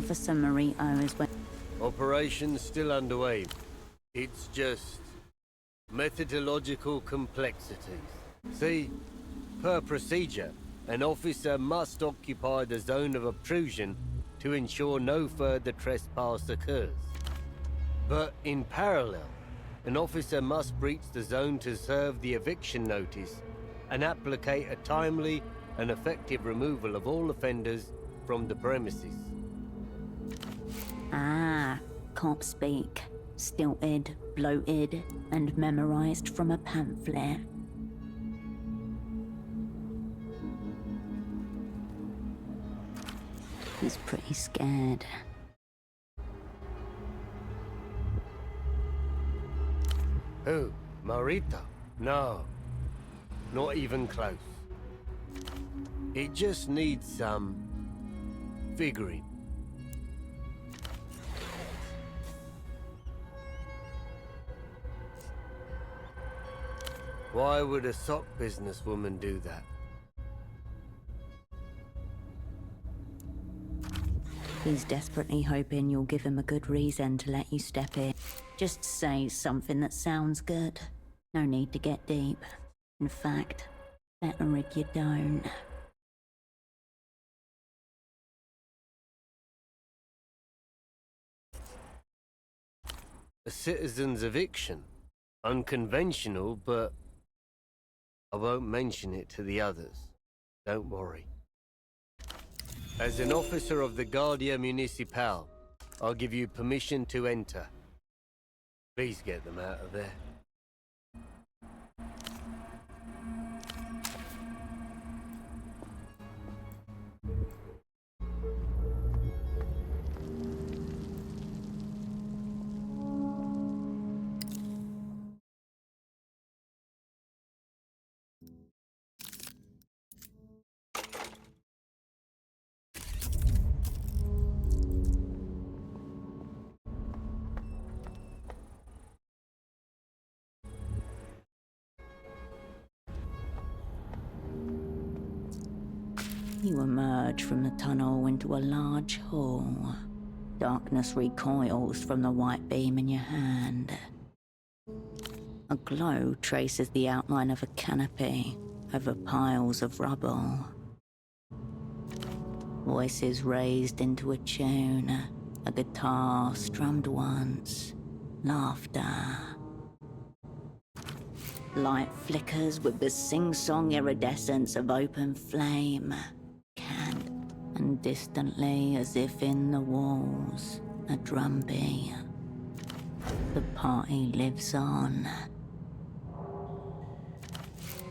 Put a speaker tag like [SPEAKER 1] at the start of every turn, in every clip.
[SPEAKER 1] Officer Marito is...
[SPEAKER 2] Operation's still underway. It's just methodological complexities. See, per procedure, an officer must occupy the zone of obtrusion to ensure no further trespass occurs. But in parallel, an officer must breach the zone to serve the eviction notice and applicate a timely and effective removal of all offenders from the premises.
[SPEAKER 1] Ah, can't speak. Stilted, bloated, and memorized from a pamphlet. He's pretty scared.
[SPEAKER 2] Who? Marita? No. Not even close. It just needs some... figuring. Why would a sock businesswoman do that?
[SPEAKER 1] He's desperately hoping you'll give him a good reason to let you step in. Just say something that sounds good. No need to get deep. In fact, better if you don't.
[SPEAKER 2] A citizen's eviction. Unconventional, but I won't mention it to the others. Don't worry. As an officer of the Guardia Municipal, I'll give you permission to enter. Please get them out of there.
[SPEAKER 1] You emerge from the tunnel into a large hall. Darkness recoils from the white beam in your hand. A glow traces the outline of a canopy over piles of rubble. Voices raised into a tune, a guitar strummed once, laughter. Light flickers with the sing-song iridescence of open flame. Cant and distantly, as if in the walls, a drumbeat. The party lives on.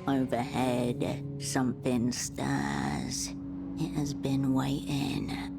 [SPEAKER 1] Overhead, something stirs. It has been waiting.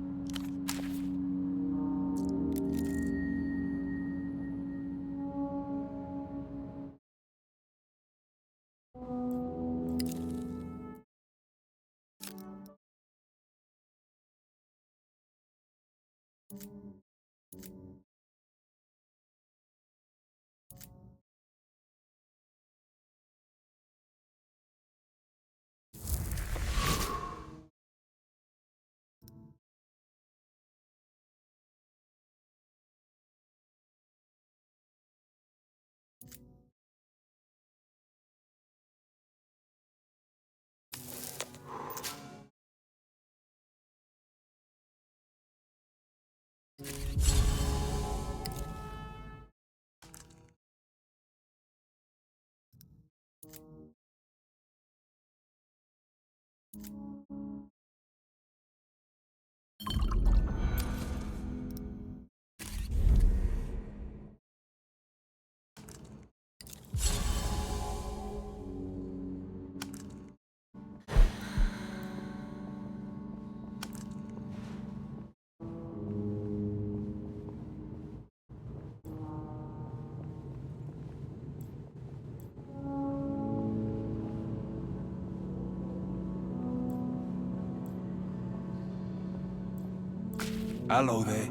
[SPEAKER 3] Hello there.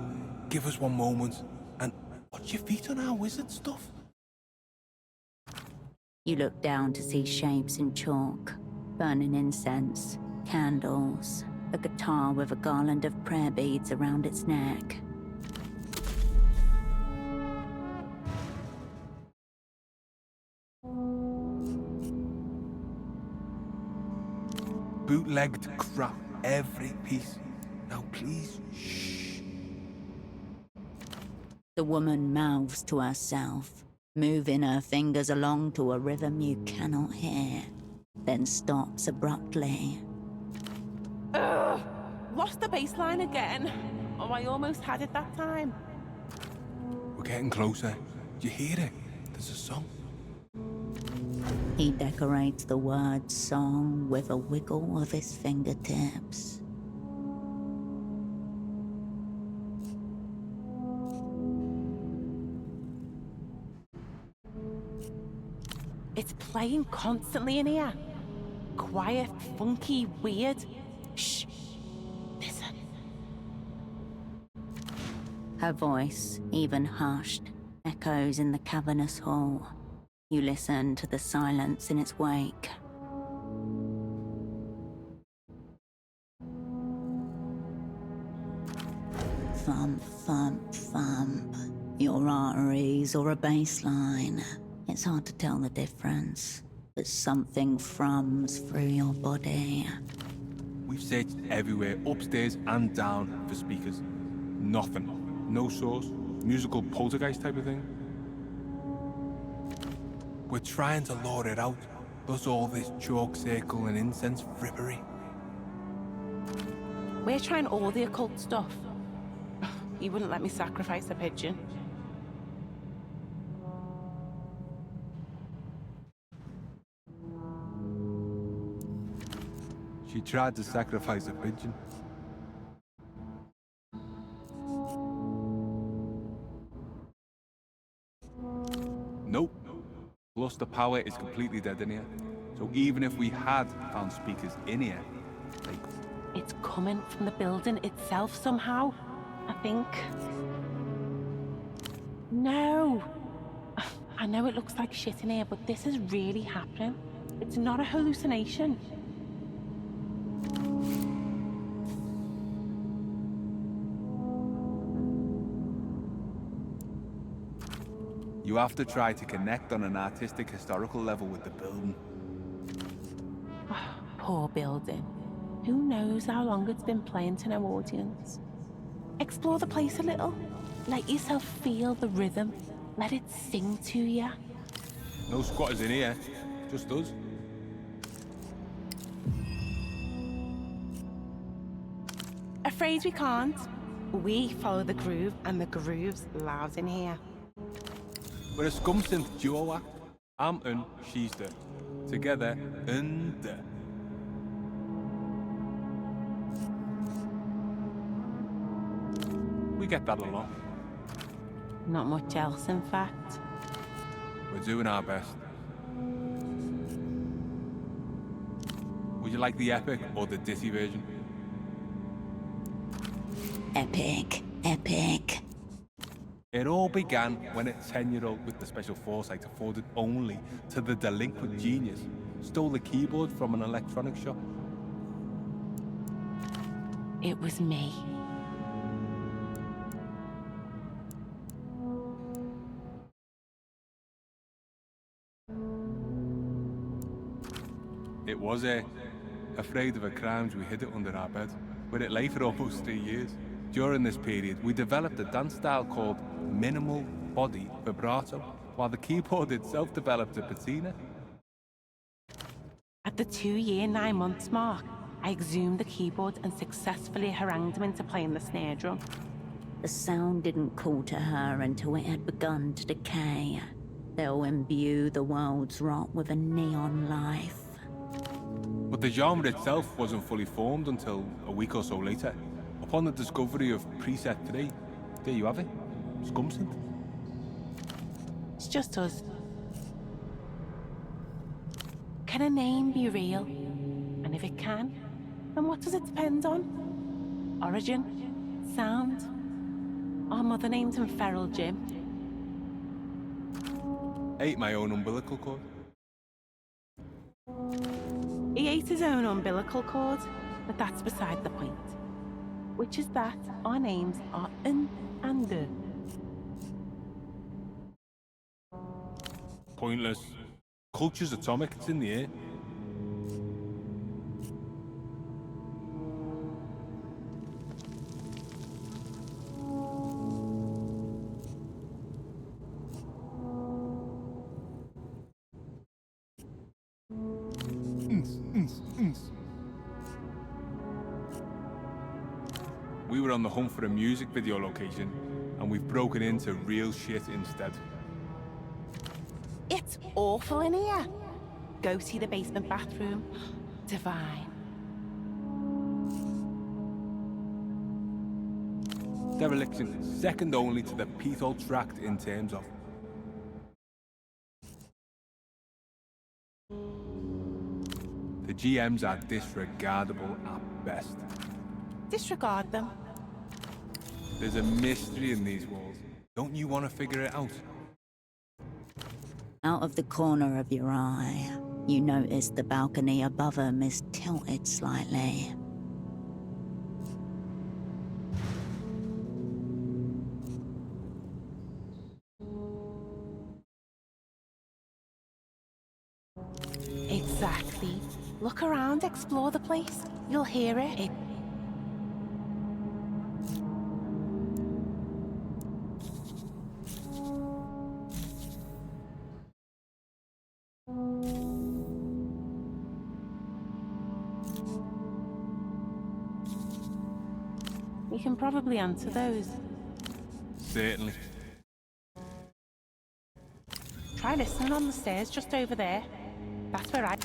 [SPEAKER 3] Give us one moment. And watch your feet on our wizard stuff.
[SPEAKER 1] You look down to see shapes in chalk, burning incense, candles. a guitar with a garland of prayer beads around its neck.
[SPEAKER 3] Bootlegged crap, every piece. Now please, shh.
[SPEAKER 1] The woman mouths to herself, moving her fingers along to a rhythm you cannot hear, then stops abruptly.
[SPEAKER 4] Ugh! Lost the bass line again. Oh, I almost had it that time.
[SPEAKER 3] We're getting closer. Do you hear it? There's a song.
[SPEAKER 1] He decorates the word song with a wiggle of his fingertips.
[SPEAKER 4] It's playing constantly in here. Quiet, funky, weird. Shh. Listen.
[SPEAKER 1] Her voice, even hushed, echoes in the cavernous hall. You listen to the silence in its wake. Thump, thump, thump. Your arteries or a bass line. It's hard to tell the difference, but something thrums through your body.
[SPEAKER 3] We've searched everywhere, upstairs and down, for speakers. Nothing. No source. Musical poltergeist type of thing. We're trying to lure it out. Thus all this chalk circle and incense frippery.
[SPEAKER 4] We're trying all the occult stuff. You wouldn't let me sacrifice a pigeon.
[SPEAKER 3] She tried to sacrifice a pigeon. Nope. Plus the power is completely dead in here. So even if we had found speakers in here, like...
[SPEAKER 4] It's coming from the building itself somehow, I think. No! I know it looks like shit in here, but this is really happening. It's not a hallucination.
[SPEAKER 3] You have to try to connect on an artistic, historical level with the building.
[SPEAKER 4] Poor building. Who knows how long it's been playing to no audience? Explore the place a little. Let yourself feel the rhythm. Let it sing to you.
[SPEAKER 3] No squatters in here, just us.
[SPEAKER 4] Afraid we can't. We follow the groove, and the groove's loud in here.
[SPEAKER 3] We're a scum synth duo act. I'm un, she's the. Together, and the. We get that a lot.
[SPEAKER 4] Not much else, in fact.
[SPEAKER 3] We're doing our best. Would you like the epic or the ditty version?
[SPEAKER 1] Epic, epic.
[SPEAKER 3] It all began when a 10-year-old with the special foresight afforded only to the delinquent genius stole the keyboard from an electronics shop.
[SPEAKER 4] It was me.
[SPEAKER 3] It was afraid of her crimes, we hid it under our bed, where it lay for almost 3 years. During this period, we developed a dance style called minimal body vibrato, while the keyboard itself developed a patina.
[SPEAKER 4] At the 2-year, 9 months mark, I exhumed the keyboard and successfully harangued him into playing the snare drum.
[SPEAKER 1] The sound didn't call to her until it had begun to decay. They'll imbue the world's rot with a neon life.
[SPEAKER 3] But the genre itself wasn't fully formed until a week or so later. Upon the discovery of preset 3, there you have it, scum synth.
[SPEAKER 4] It's just us. Can a name be real? And if it can, then what does it depend on? Origin? Sound? Our mother named him Feral Jim.
[SPEAKER 3] Ate my own umbilical cord.
[SPEAKER 4] He ate his own umbilical cord. but that's beside the point. Which is that our names are N and D.
[SPEAKER 3] Pointless. Culture's atomic, it's in the air. We were on the hunt for a music video location, and we've broken into real shit instead.
[SPEAKER 4] It's awful in here. Go see the basement bathroom. Divine.
[SPEAKER 3] Dereliction, second only to the Pethol Tract in terms of. The GMs are disregardable at best.
[SPEAKER 4] Disregard them.
[SPEAKER 3] There's a mystery in these walls. Don't you want to figure it out?
[SPEAKER 1] Out of the corner of your eye, you notice the balcony above them is tilted slightly.
[SPEAKER 4] Exactly. Look around, explore the place. You'll hear it. We can probably answer those.
[SPEAKER 3] Certainly.
[SPEAKER 4] Try listening on the stairs just over there. That's where I...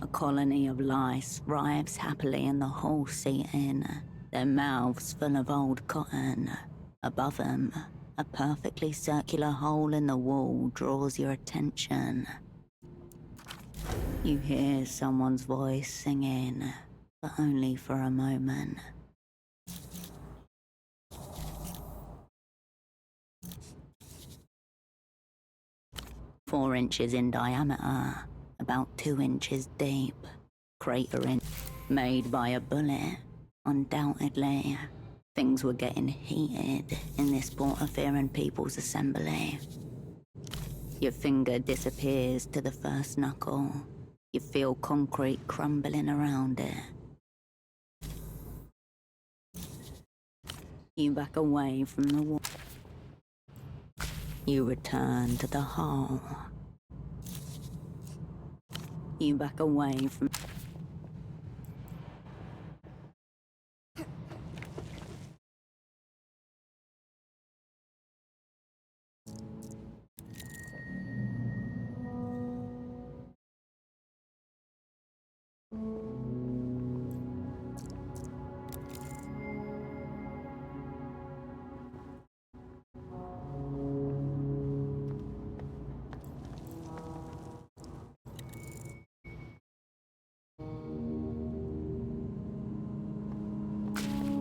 [SPEAKER 1] A colony of lice writhes happily in the hall seating, their mouths full of old cotton. Above them, a perfectly circular hole in the wall draws your attention. You hear someone's voice singing, but only for a moment. Four inches in diameter, about 2 inches deep, cratering, made by a bullet, undoubtedly. Things were getting heated in this Portaferan People's Assembly. Your finger disappears to the first knuckle. You feel concrete crumbling around it. You back away from the wall. You return to the hole. You back away from...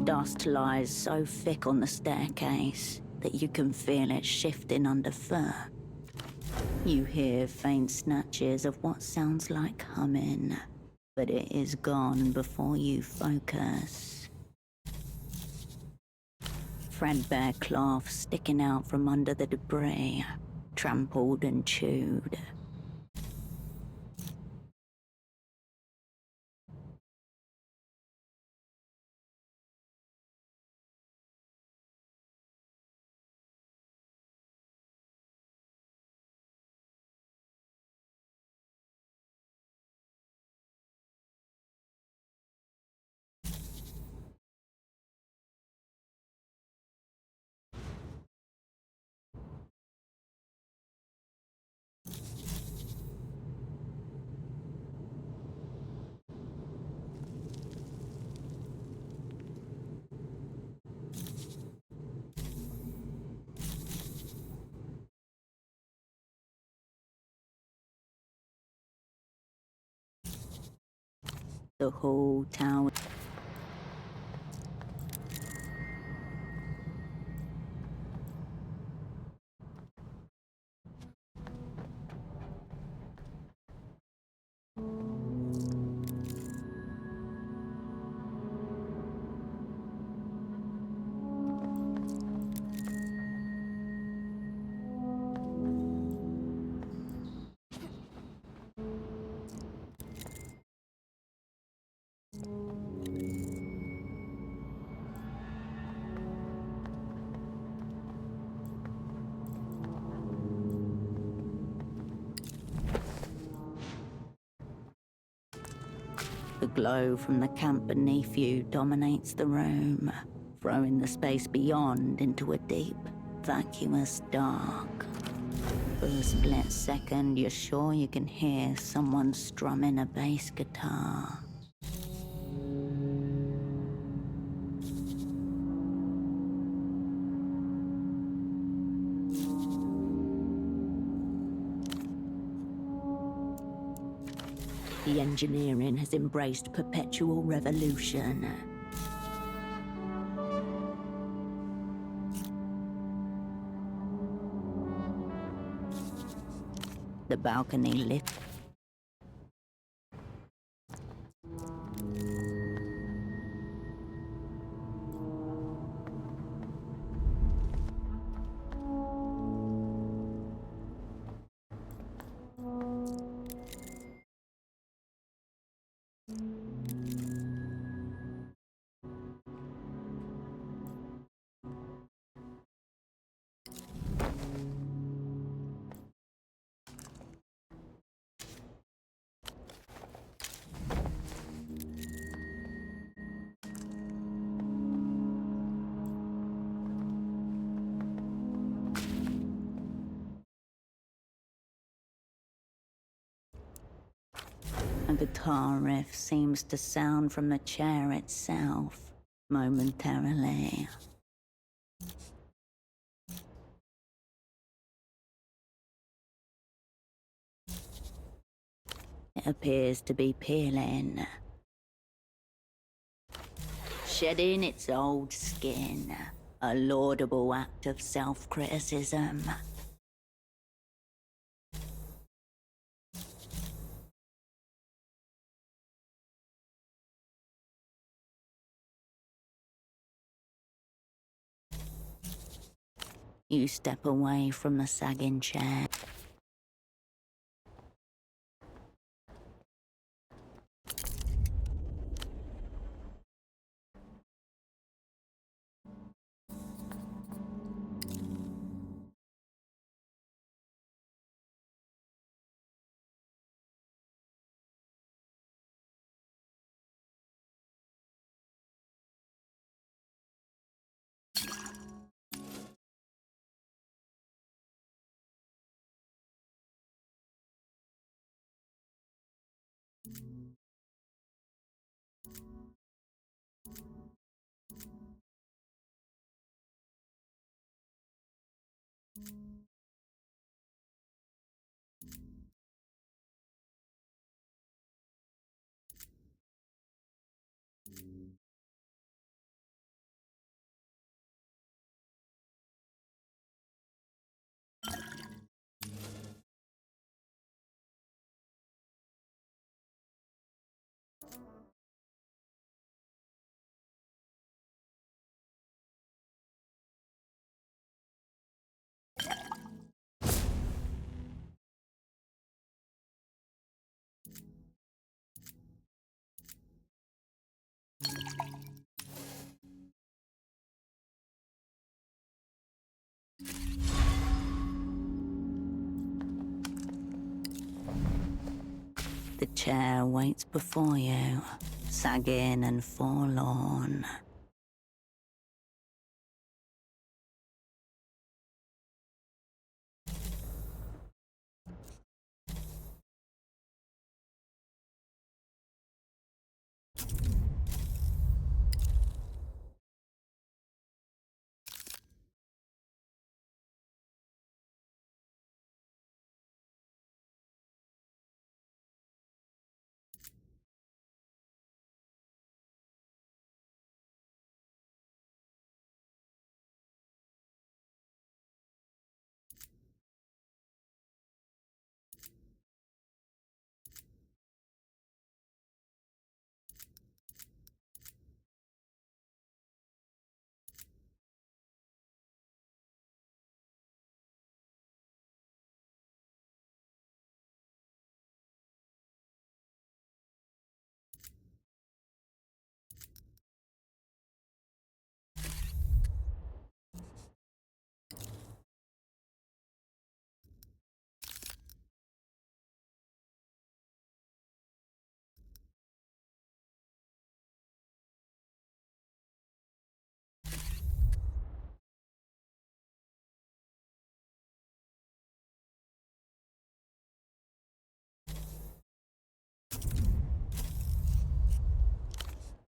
[SPEAKER 1] Dust lies so thick on the staircase that you can feel it shifting underfoot. You hear faint snatches of what sounds like humming, but it is gone before you focus. Threadbare cloth sticking out from under the debris, trampled and chewed. The hall tower. The glow from the camp beneath you dominates the room, throwing the space beyond into a deep, vacuous dark. For a split second, you're sure you can hear someone strumming a bass guitar. The engineering has embraced perpetual revolution. The balcony lit. A guitar riff seems to sound from the chair itself, momentarily. It appears to be peeling, shedding its old skin, a laudable act of self-criticism. You step away from the sagging chair. The chair waits before you, sagging and forlorn.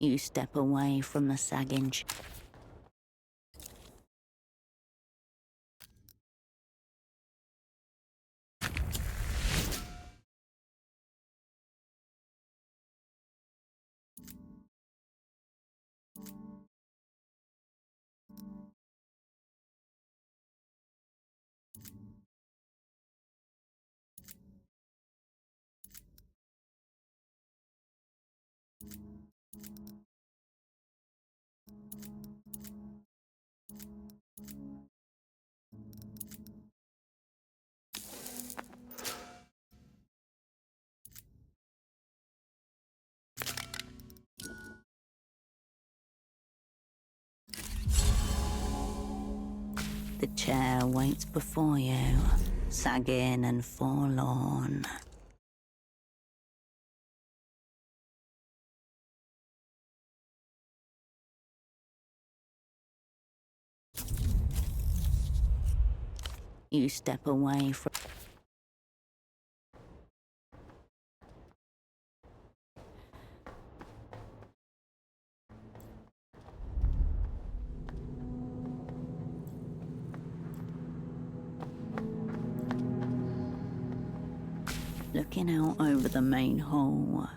[SPEAKER 1] You step away from the sagging The chair waits before you, sagging and forlorn. You step away from... Looking out over the main hall.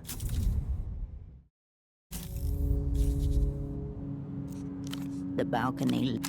[SPEAKER 1] The balcony...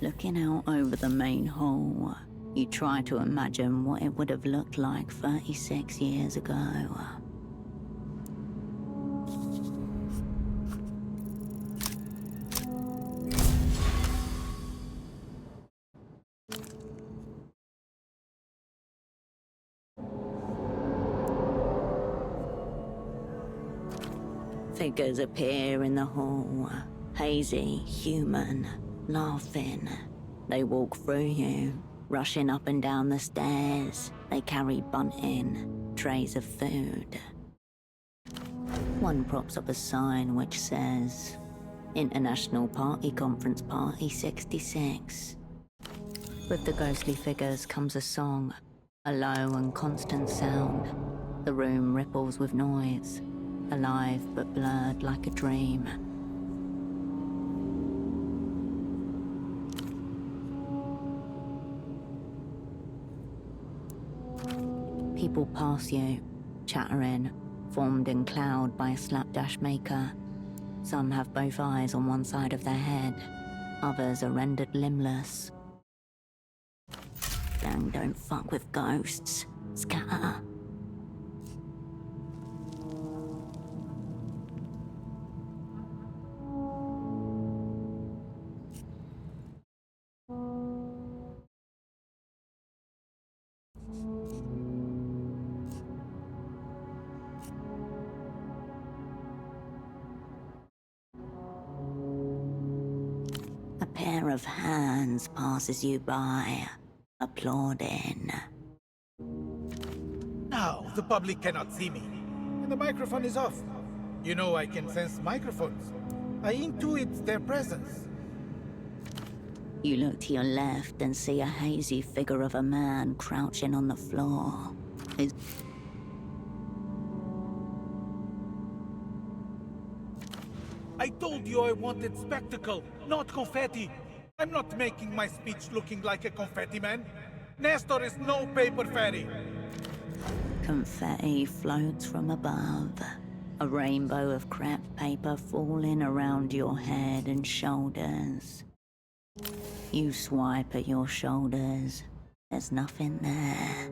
[SPEAKER 1] Looking out over the main hall, you try to imagine what it would have looked like 36 years ago. Figures appear in the hall, hazy, human, laughing. They walk through you, rushing up and down the stairs. They carry bunting, trays of food. One props up a sign which says, International Party Conference Party 66. With the ghostly figures comes a song, a low and constant sound. The room ripples with noise, alive but blurred like a dream. People pass you, chattering, formed in cloud by a slapdash maker. Some have both eyes on one side of their head. Others are rendered limbless. Gang don't fuck with ghosts. Scatter. A pair of hands passes you by, applauding.
[SPEAKER 5] Now, the public cannot see me, and the microphone is off. You know I can sense microphones. I intuit their presence.
[SPEAKER 1] You look to your left and see a hazy figure of a man crouching on the floor. His
[SPEAKER 5] I told you I wanted spectacle, not confetti. I'm not making my speech looking like a confetti man. Nestor is no paper fairy.
[SPEAKER 1] confetti floats from above. A rainbow of crepe paper falling around your head and shoulders. You swipe at your shoulders. There's nothing there.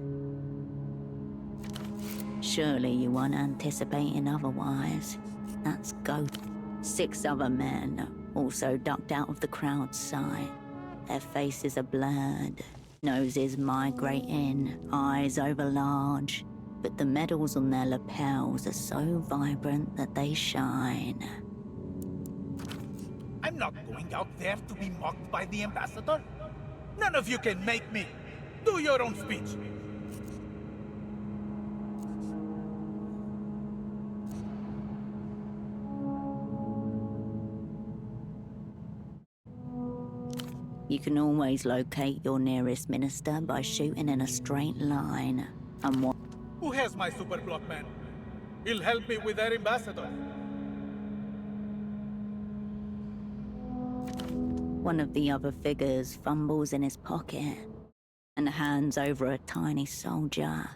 [SPEAKER 1] Surely you weren't anticipating otherwise. That's ghost. 6 other men also ducked out of the crowd's sight. Their faces are blurred, noses migrating, eyes overlarge, but the medals on their lapels are so vibrant that they shine.
[SPEAKER 5] I'm not going out there to be mocked by the ambassador. None of you can make me. Do your own speech.
[SPEAKER 1] You can always locate your nearest minister by shooting in a straight line. And what?
[SPEAKER 5] Who has my super block man? He'll help me with their ambassador.
[SPEAKER 1] One of the other figures fumbles in his pocket and hands over a tiny soldier,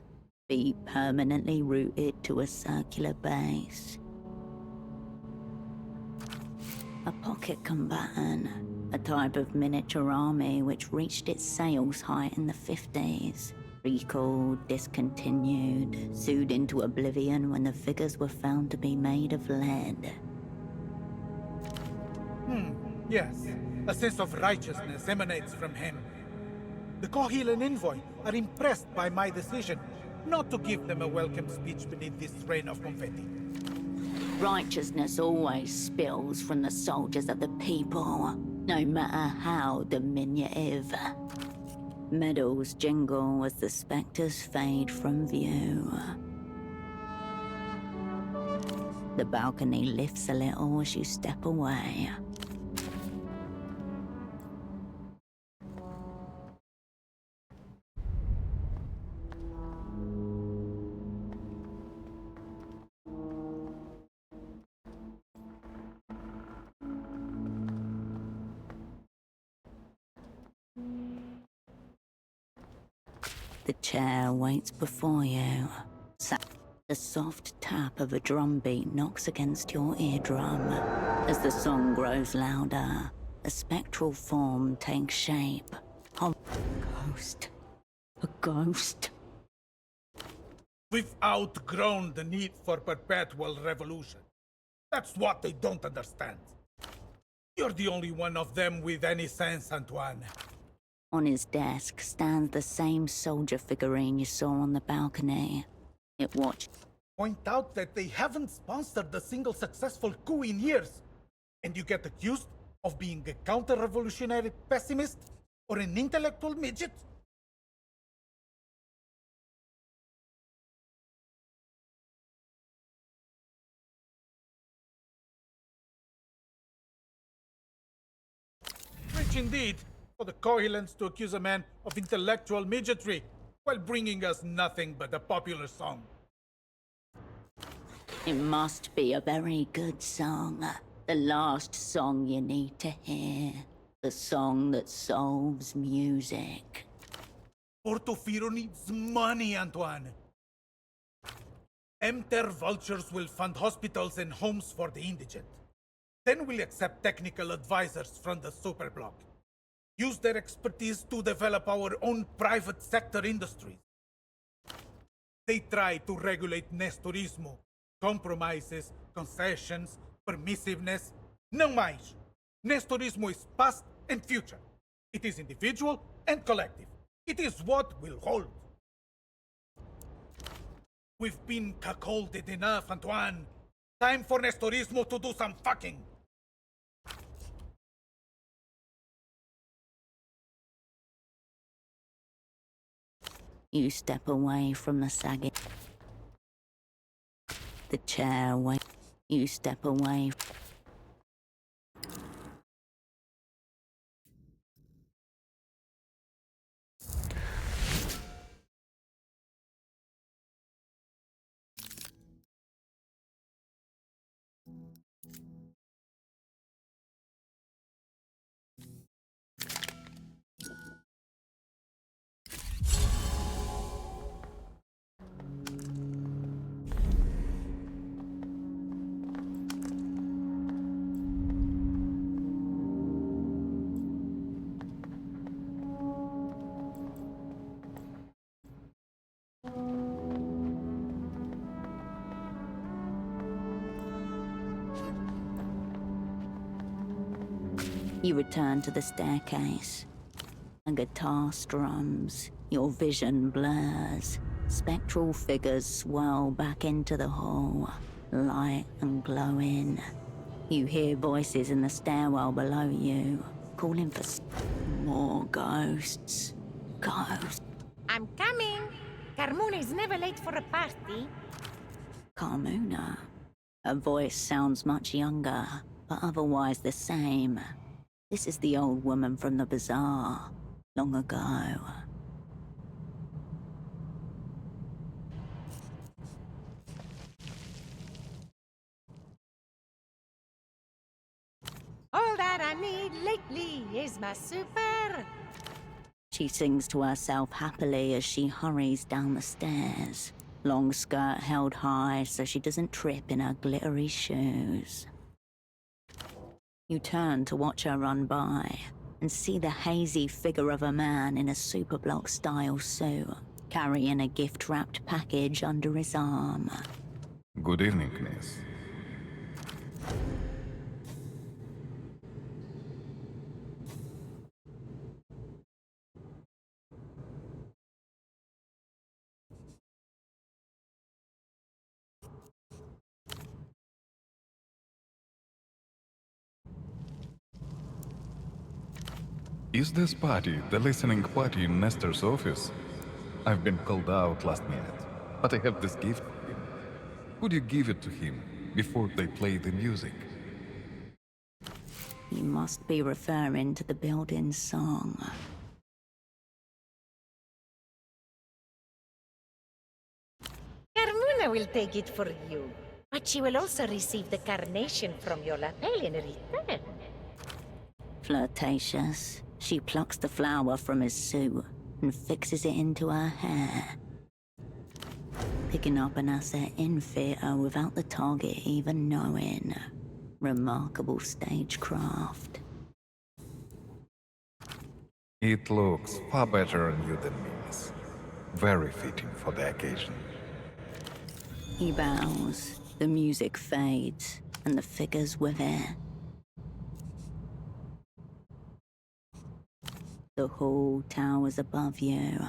[SPEAKER 1] feet permanently rooted to a circular base. A pocket combatant, a type of miniature army which reached its sales height in the 50s. Recalled, discontinued, sued into oblivion when the figures were found to be made of lead.
[SPEAKER 5] Yes, a sense of righteousness emanates from him. The Kohilan envoy are impressed by my decision not to give them a welcome speech beneath this rain of confetti.
[SPEAKER 1] Righteousness always spills from the soldiers of the people, no matter how diminutive. Medals jingle as the specters fade from view. The balcony lifts a little as you step away. The chair waits before you. The soft tap of a drum beat knocks against your eardrum. As the song grows louder, a spectral form takes shape. A ghost. A ghost.
[SPEAKER 5] We've outgrown the need for perpetual revolution. That's what they don't understand. You're the only one of them with any sense, Antoine.
[SPEAKER 1] On his desk stands the same soldier figurine you saw on the balcony. It watched.
[SPEAKER 5] Point out that they haven't sponsored a single successful coup in years. And you get accused of being a counter-revolutionary pessimist or an intellectual midget? Rich indeed for the Kohilans to accuse a man of intellectual midgetry while bringing us nothing but a popular song.
[SPEAKER 1] It must be a very good song. The last song you need to hear. The song that solves music.
[SPEAKER 5] Portofino needs money, Antoine. Emter vultures will fund hospitals and homes for the indigent. Then we'll accept technical advisors from the superblock. Use their expertise to develop our own private sector industries. They try to regulate Nestorismo. Compromises, concessions, permissiveness. Não mais. Nestorismo is past and future. It is individual and collective. It is what will hold. We've been cuckolded enough, Antoine. Time for Nestorismo to do some fucking.
[SPEAKER 1] You step away from the sagging. The chair away. You step away. You return to the staircase. A guitar strums. Your vision blurs. Spectral figures swirl back into the hall, light and glowing. You hear voices in the stairwell below you, calling for more ghosts. Ghosts.
[SPEAKER 6] I'm coming. Carmona is never late for a party.
[SPEAKER 1] Carmona. Her voice sounds much younger, but otherwise the same. This is the old woman from the bazaar, long ago.
[SPEAKER 6] All that I need lately is my super.
[SPEAKER 1] She sings to herself happily as she hurries down the stairs, long skirt held high so she doesn't trip in her glittery shoes. You turn to watch her run by and see the hazy figure of a man in a superblock-style suit, carrying a gift-wrapped package under his arm.
[SPEAKER 7] Good evening, Miss. Is this party the listening party in Nestor's office? I've been called out last minute, but I have this gift for him. Would you give it to him before they play the music?
[SPEAKER 1] You must be referring to the building's song.
[SPEAKER 6] Carmona will take it for you, but she will also receive the carnation from your lapel in return.
[SPEAKER 1] Flirtatious, she plucks the flower from his suit and fixes it into her hair, picking up an asset in theatre without the target even knowing. Remarkable stagecraft.
[SPEAKER 7] It looks far better on you than me, Miss. Very fitting for the occasion.
[SPEAKER 1] He bows, the music fades, and the figures with it. The hall towers above you.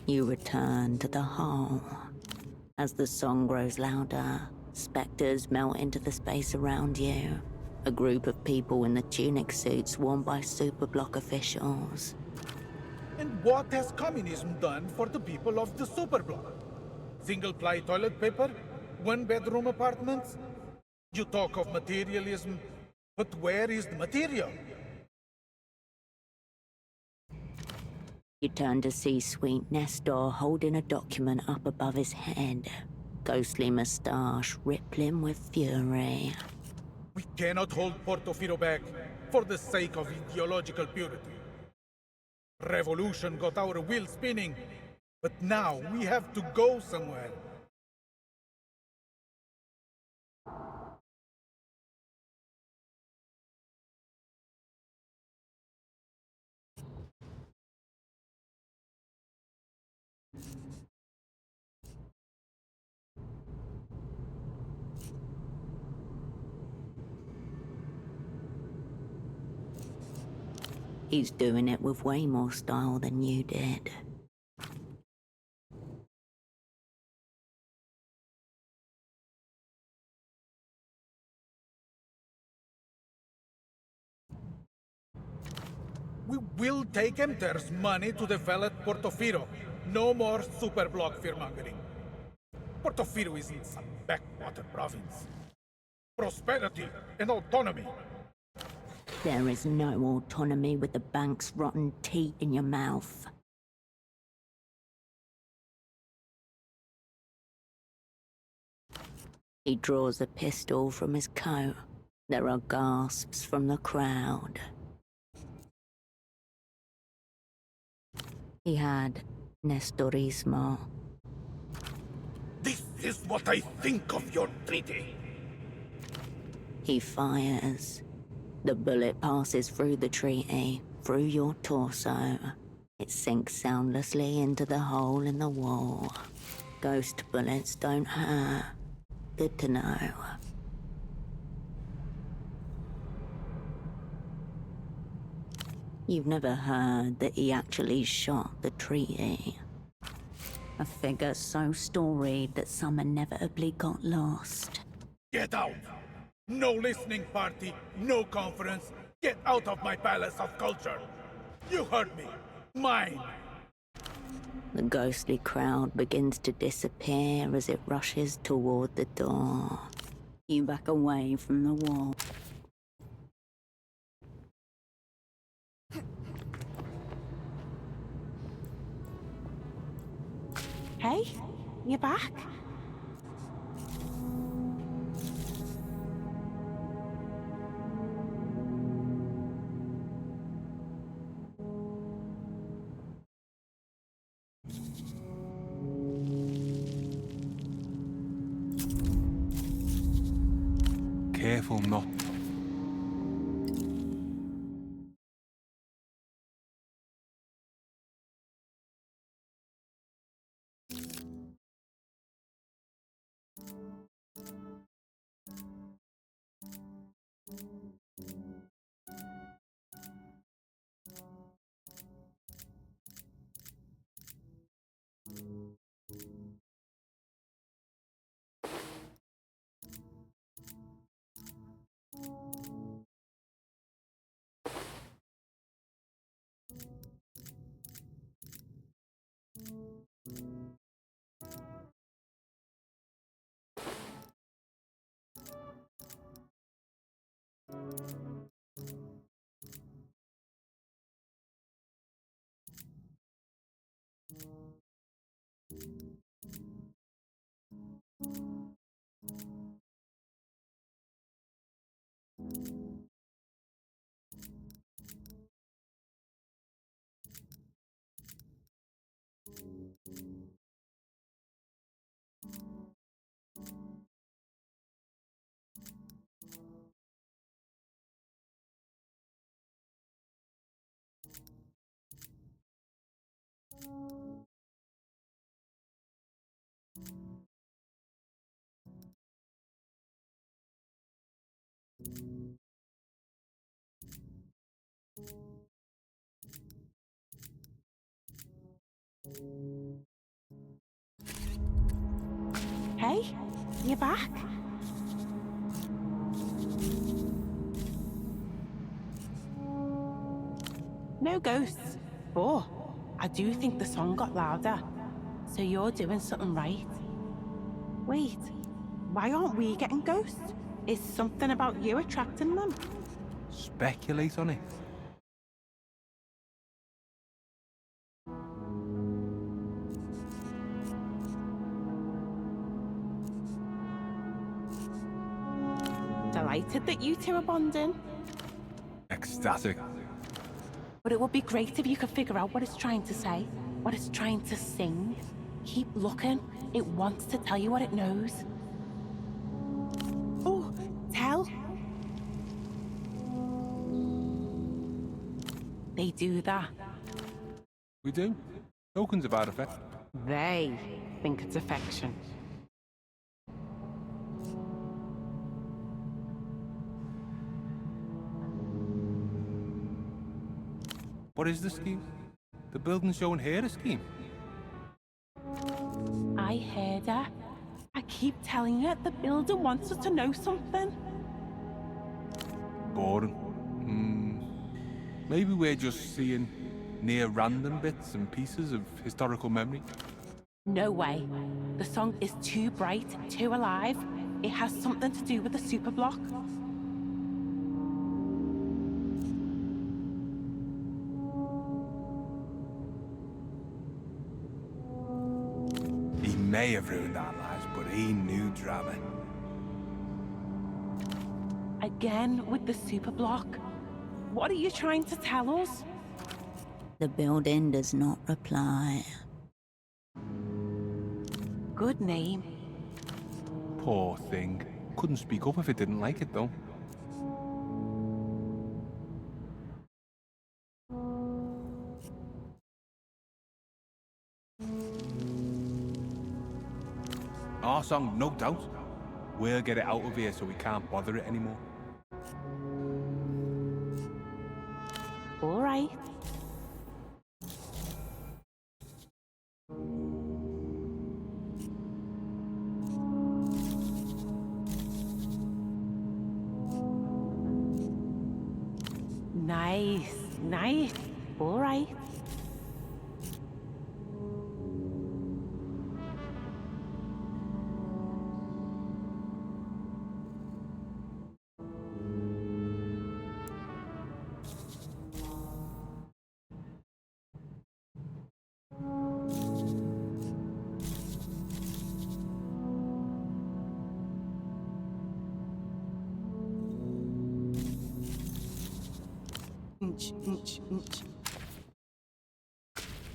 [SPEAKER 1] You return to the hall. As the song grows louder, specters melt into the space around you. A group of people in the tunic suits worn by superblock officials.
[SPEAKER 5] And what has communism done for the people of the superblock? Single-ply toilet paper? One-bedroom apartments? You talk of materialism, but where is the material?
[SPEAKER 1] You turn to see sweet Nestor holding a document up above his head, ghostly moustache rippling with fury.
[SPEAKER 5] We cannot hold Portofino back for the sake of ideological purity. Revolution got our wheel spinning, but now we have to go somewhere.
[SPEAKER 1] He's doing it with way more style than you did.
[SPEAKER 5] We will take Emter's money to develop Portofino. No more superblock fearmongering. Portofino isn't some backwater province. Prosperity and autonomy.
[SPEAKER 1] There is no autonomy with the bank's rotten teeth in your mouth. He draws a pistol from his coat. There are gasps from the crowd. He had Nestorismo.
[SPEAKER 5] This is what I think of your treaty.
[SPEAKER 1] He fires. The bullet passes through the treaty, through your torso. It sinks soundlessly into the hole in the wall. Ghost bullets don't hurt. Good to know. You've never heard that he actually shot the treaty. A figure so storied that some inevitably got lost.
[SPEAKER 5] Get out! No listening party, no conference. Get out of my palace of culture. You heard me. Mine.
[SPEAKER 1] The ghostly crowd begins to disappear as it rushes toward the door. You back away from the wall.
[SPEAKER 4] Hey, you back?
[SPEAKER 3] Careful not.
[SPEAKER 4] Hey, you back? No ghosts. But I do think the song got louder. So you're doing something right. Wait, why aren't we getting ghosts? Is something about you attracting them?
[SPEAKER 3] Speculate on it.
[SPEAKER 4] delighted that you two are bonding.
[SPEAKER 3] Ecstatic.
[SPEAKER 4] But it would be great if you could figure out what it's trying to say, what it's trying to sing. Keep looking. It wants to tell you what it knows. Oh, tell. They do that.
[SPEAKER 3] We do. Tokens of artifact.
[SPEAKER 4] They think it's affection.
[SPEAKER 3] What is the scheme? The building's showing here a scheme.
[SPEAKER 4] I heard her. I keep telling you, the builder wants us to know something.
[SPEAKER 3] Boring. Maybe we're just seeing near random bits and pieces of historical memory.
[SPEAKER 4] No way. The song is too bright, too alive. It has something to do with the superblock.
[SPEAKER 3] He may have ruined our lives, but he knew drama.
[SPEAKER 4] Again with the superblock. What are you trying to tell us?
[SPEAKER 1] The building does not reply.
[SPEAKER 4] Good name.
[SPEAKER 3] Poor thing. Couldn't speak up if it didn't like it, though. Our song, no doubt. We'll get it out of here so we can't bother it anymore.
[SPEAKER 4] All right. Nice, nice. All right.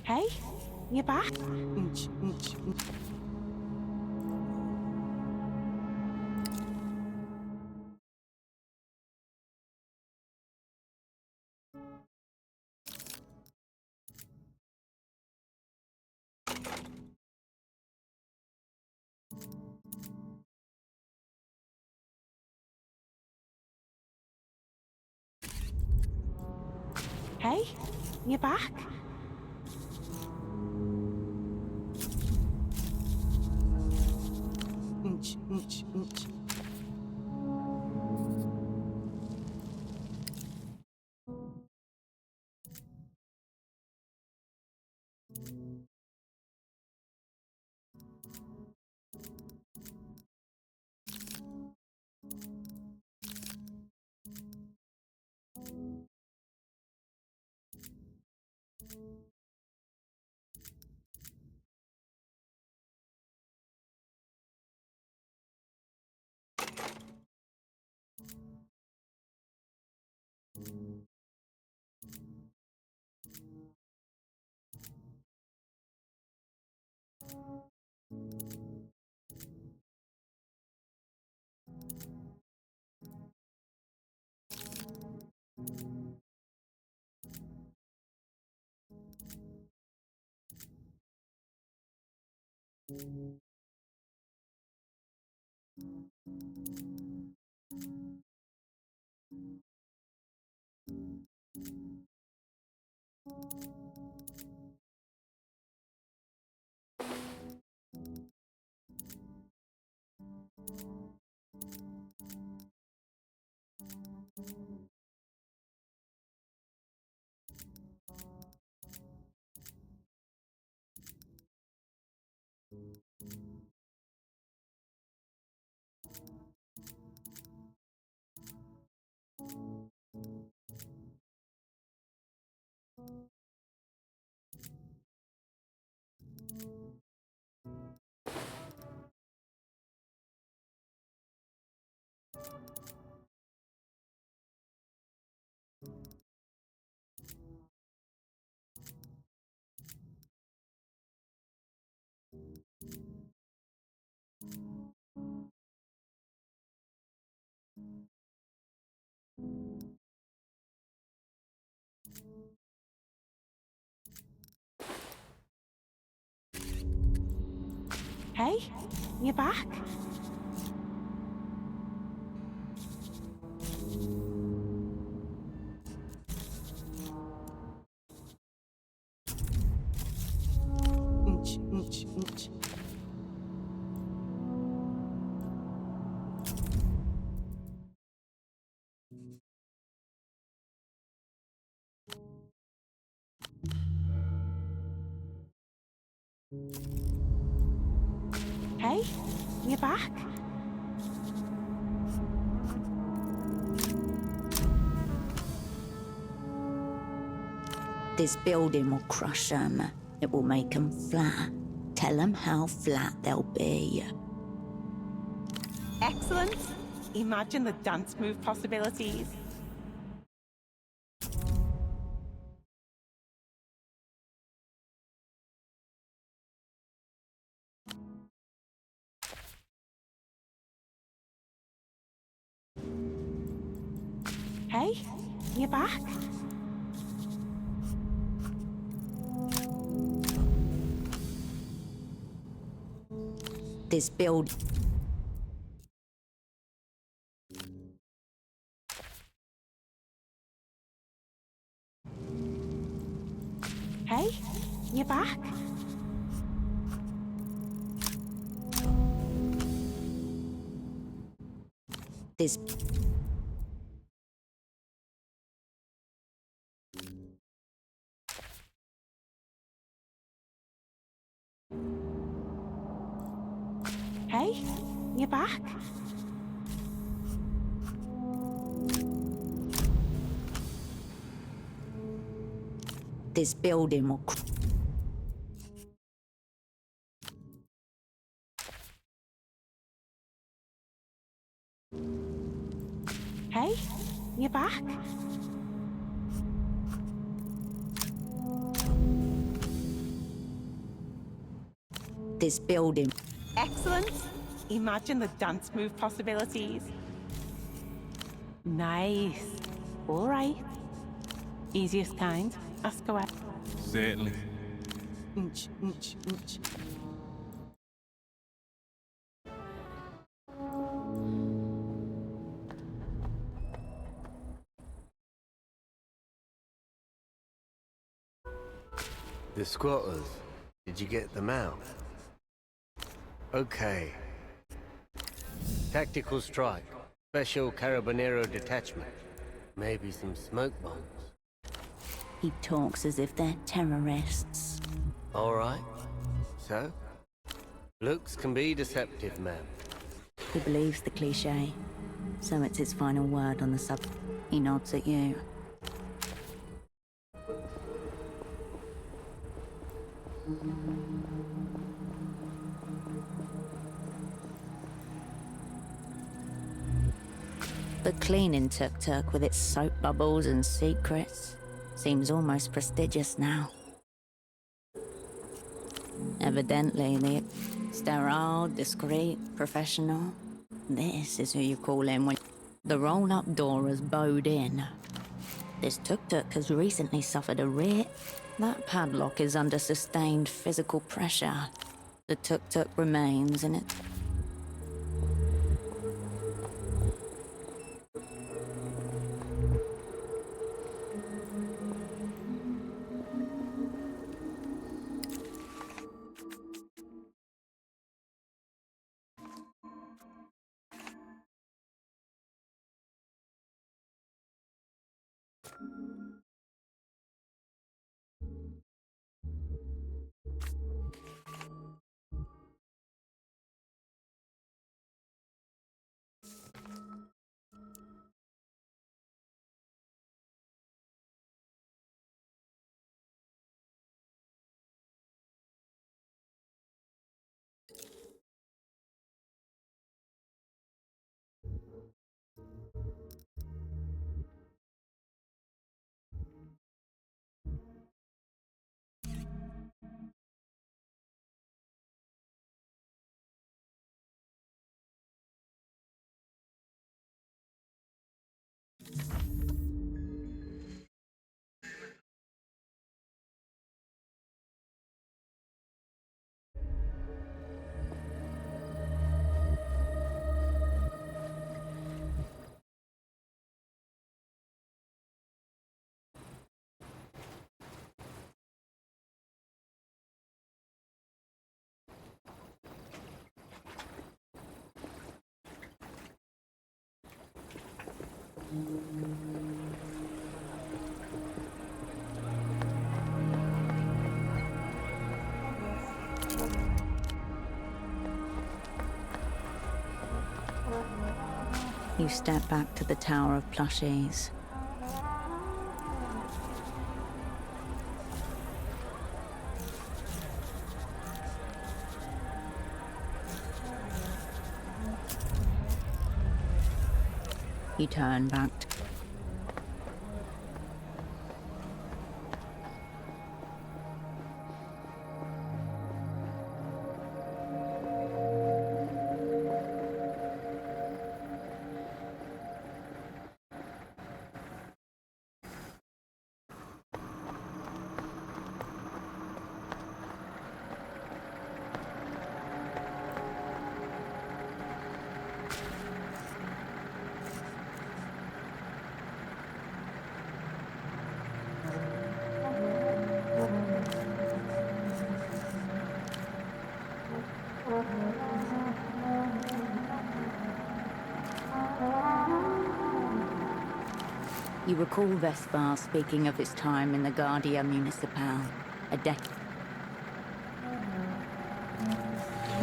[SPEAKER 4] Hey, you back? Hey, you back? Hey, you back? Nch, nch, nch. Hey, you back?
[SPEAKER 1] This building will crush them. It will make them flat. Tell them how flat they'll be.
[SPEAKER 4] Excellent. Imagine the dance move possibilities. Hey, you back?
[SPEAKER 1] This build.
[SPEAKER 4] Hey, you back?
[SPEAKER 1] This.
[SPEAKER 4] Hey, you back?
[SPEAKER 1] This building will.
[SPEAKER 4] Hey, you back?
[SPEAKER 1] This building.
[SPEAKER 4] Excellent. Imagine the dance move possibilities. Nice. All right. Easiest kind. Ask away.
[SPEAKER 3] Certainly.
[SPEAKER 4] Nch, nch, nch.
[SPEAKER 2] The squatters. Did you get them out? Okay. Tactical strike. Special Carabinero detachment. Maybe some smoke bombs.
[SPEAKER 1] He talks as if they're terrorists.
[SPEAKER 2] All right. So? Looks can be deceptive, ma'am.
[SPEAKER 1] He believes the cliché. So it's his final word on the sub. He nods at you. The cleaning tuk-tuk with its soap bubbles and secrets seems almost prestigious now. Evidently, the sterile, discreet, professional. This is who you call him when the roll-up door has bowed in. This tuk-tuk has recently suffered a writ. That padlock is under sustained physical pressure. The tuk-tuk remains in it. You step back to the Tower of Plushies. You turn back. You recall Vespar speaking of his time in the Guardia Municipal, a decade,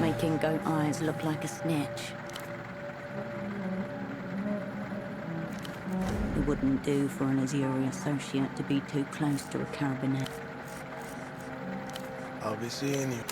[SPEAKER 1] making goat eyes look like a snitch. It wouldn't do for an Azuri associate to be too close to a carabinet.
[SPEAKER 8] I'll be seeing you.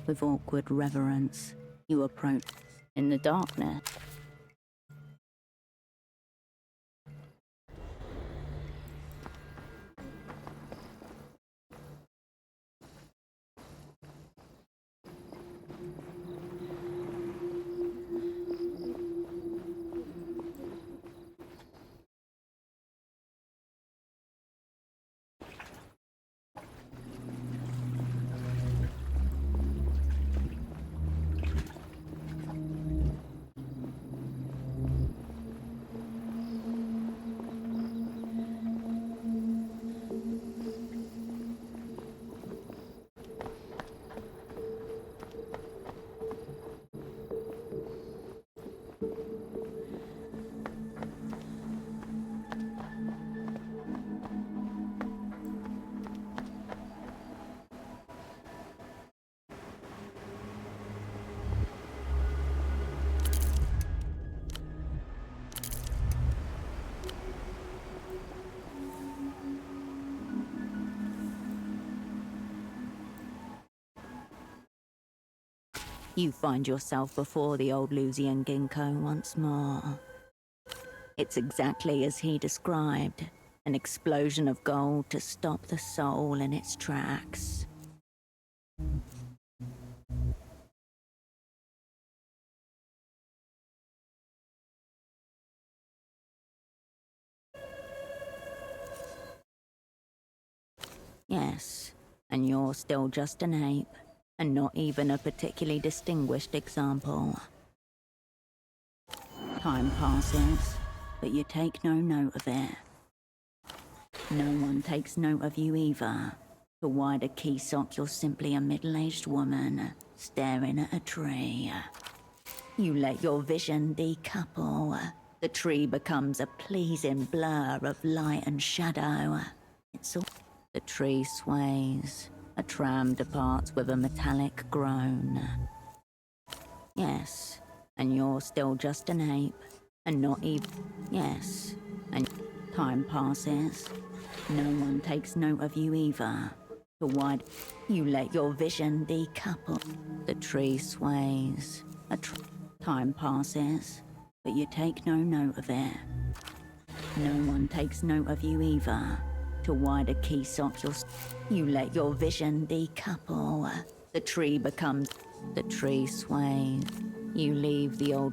[SPEAKER 1] With awkward reverence, you approach in the darkness. You find yourself before the old Lusian ginkgo once more. It's exactly as he described, an explosion of gold to stop the soul in its tracks. Yes, and you're still just an ape, and not even a particularly distinguished example. Time passes, but you take no note of it. No one takes note of you either. For why the key sock, you're simply a middle-aged woman staring at a tree. You let your vision decouple. The tree becomes a pleasing blur of light and shadow. It's all... The tree sways. A tram departs with a metallic groan. Yes, and you're still just an ape, and not even... Yes, and time passes. No one takes note of you either. For why... You let your vision decouple. The tree sways. Time passes, but you take no note of it. No one takes note of you either. To why the key sock, you let your vision decouple. The tree becomes... The tree sways. You leave the old...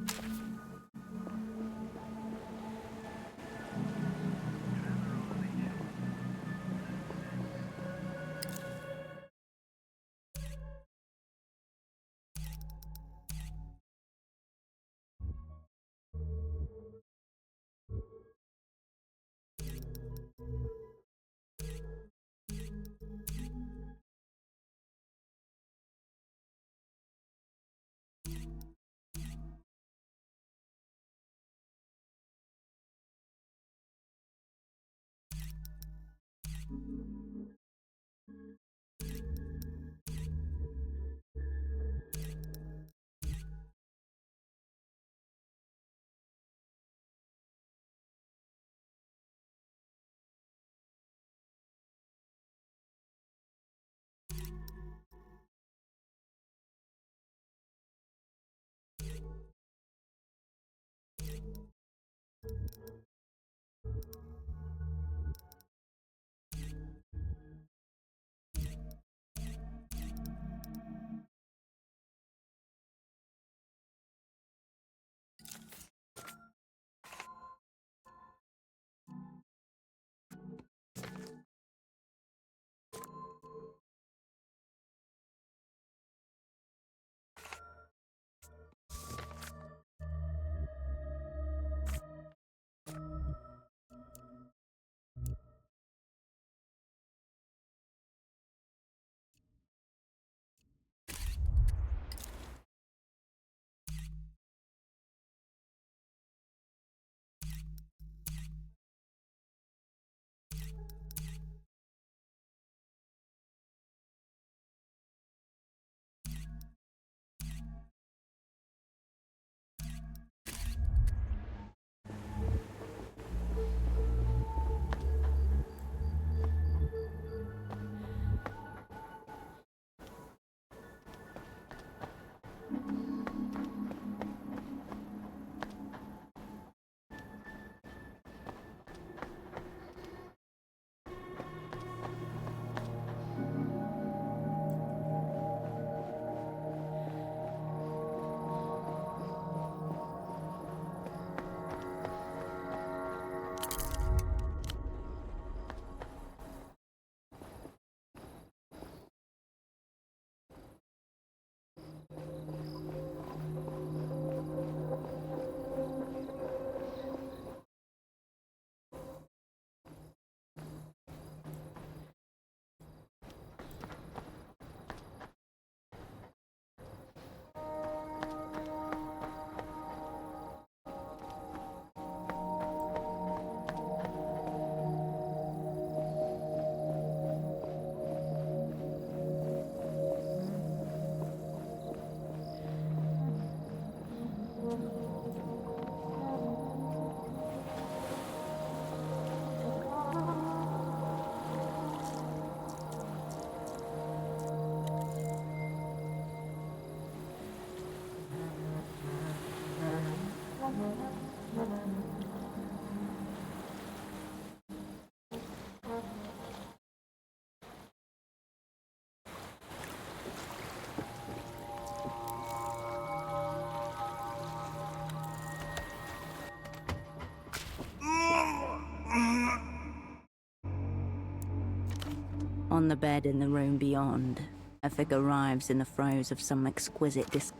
[SPEAKER 1] On the bed in the room beyond, a figure writhes in the throes of some exquisite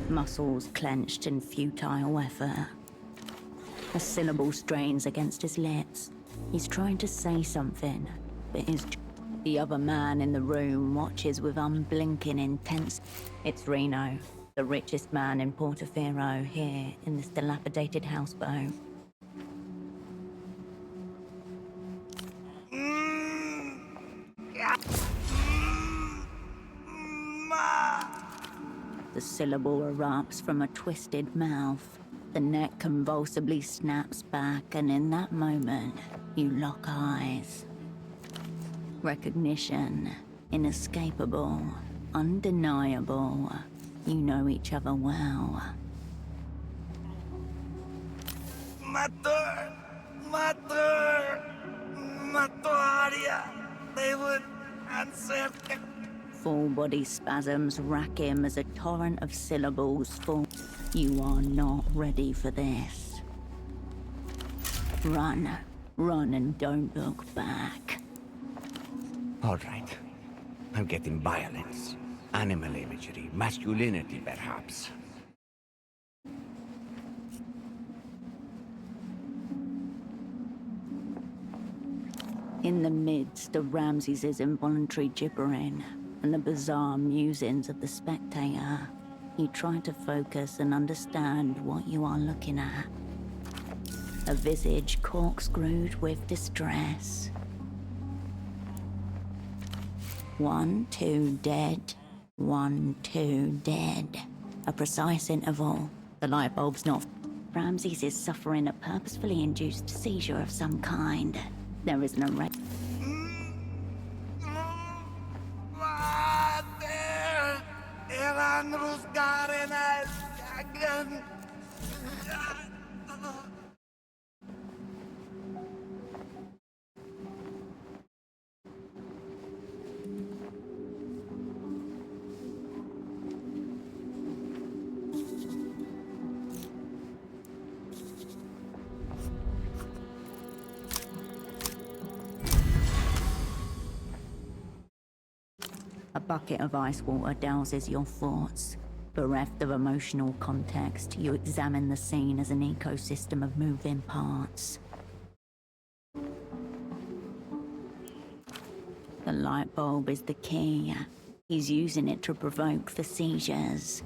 [SPEAKER 1] muscles clenched in futile effort. A syllable strains against his lips. He's trying to say something, but the other man in the room watches with unblinking intense. It's Reno, the richest man in Portofino, here in this dilapidated houseboat. The syllable erupts from a twisted mouth. The neck convulsively snaps back, and in that moment, you lock eyes. Recognition, inescapable, undeniable. You know each other well.
[SPEAKER 8] Mator! Matoria! They would answer.
[SPEAKER 1] Full body spasms rack him as a torrent of syllables fall. You are not ready for this. Run. Run and don't look back.
[SPEAKER 8] All right. I'm getting violence. Animal imagery. Masculinity, perhaps.
[SPEAKER 1] In the midst of Ramses's involuntary gibbering and the bizarre musings of the spectator, you try to focus and understand what you are looking at. A visage corkscrewed with distress. 1, 2 dead. 1, 2 dead. A precise interval. The light bulb's not. Ramses is suffering a purposefully induced seizure of some kind. There is no A bucket of ice water douses your thoughts. Bereft of emotional context, you examine the scene as an ecosystem of moving parts. The light bulb is the key. He's using it to provoke the seizures.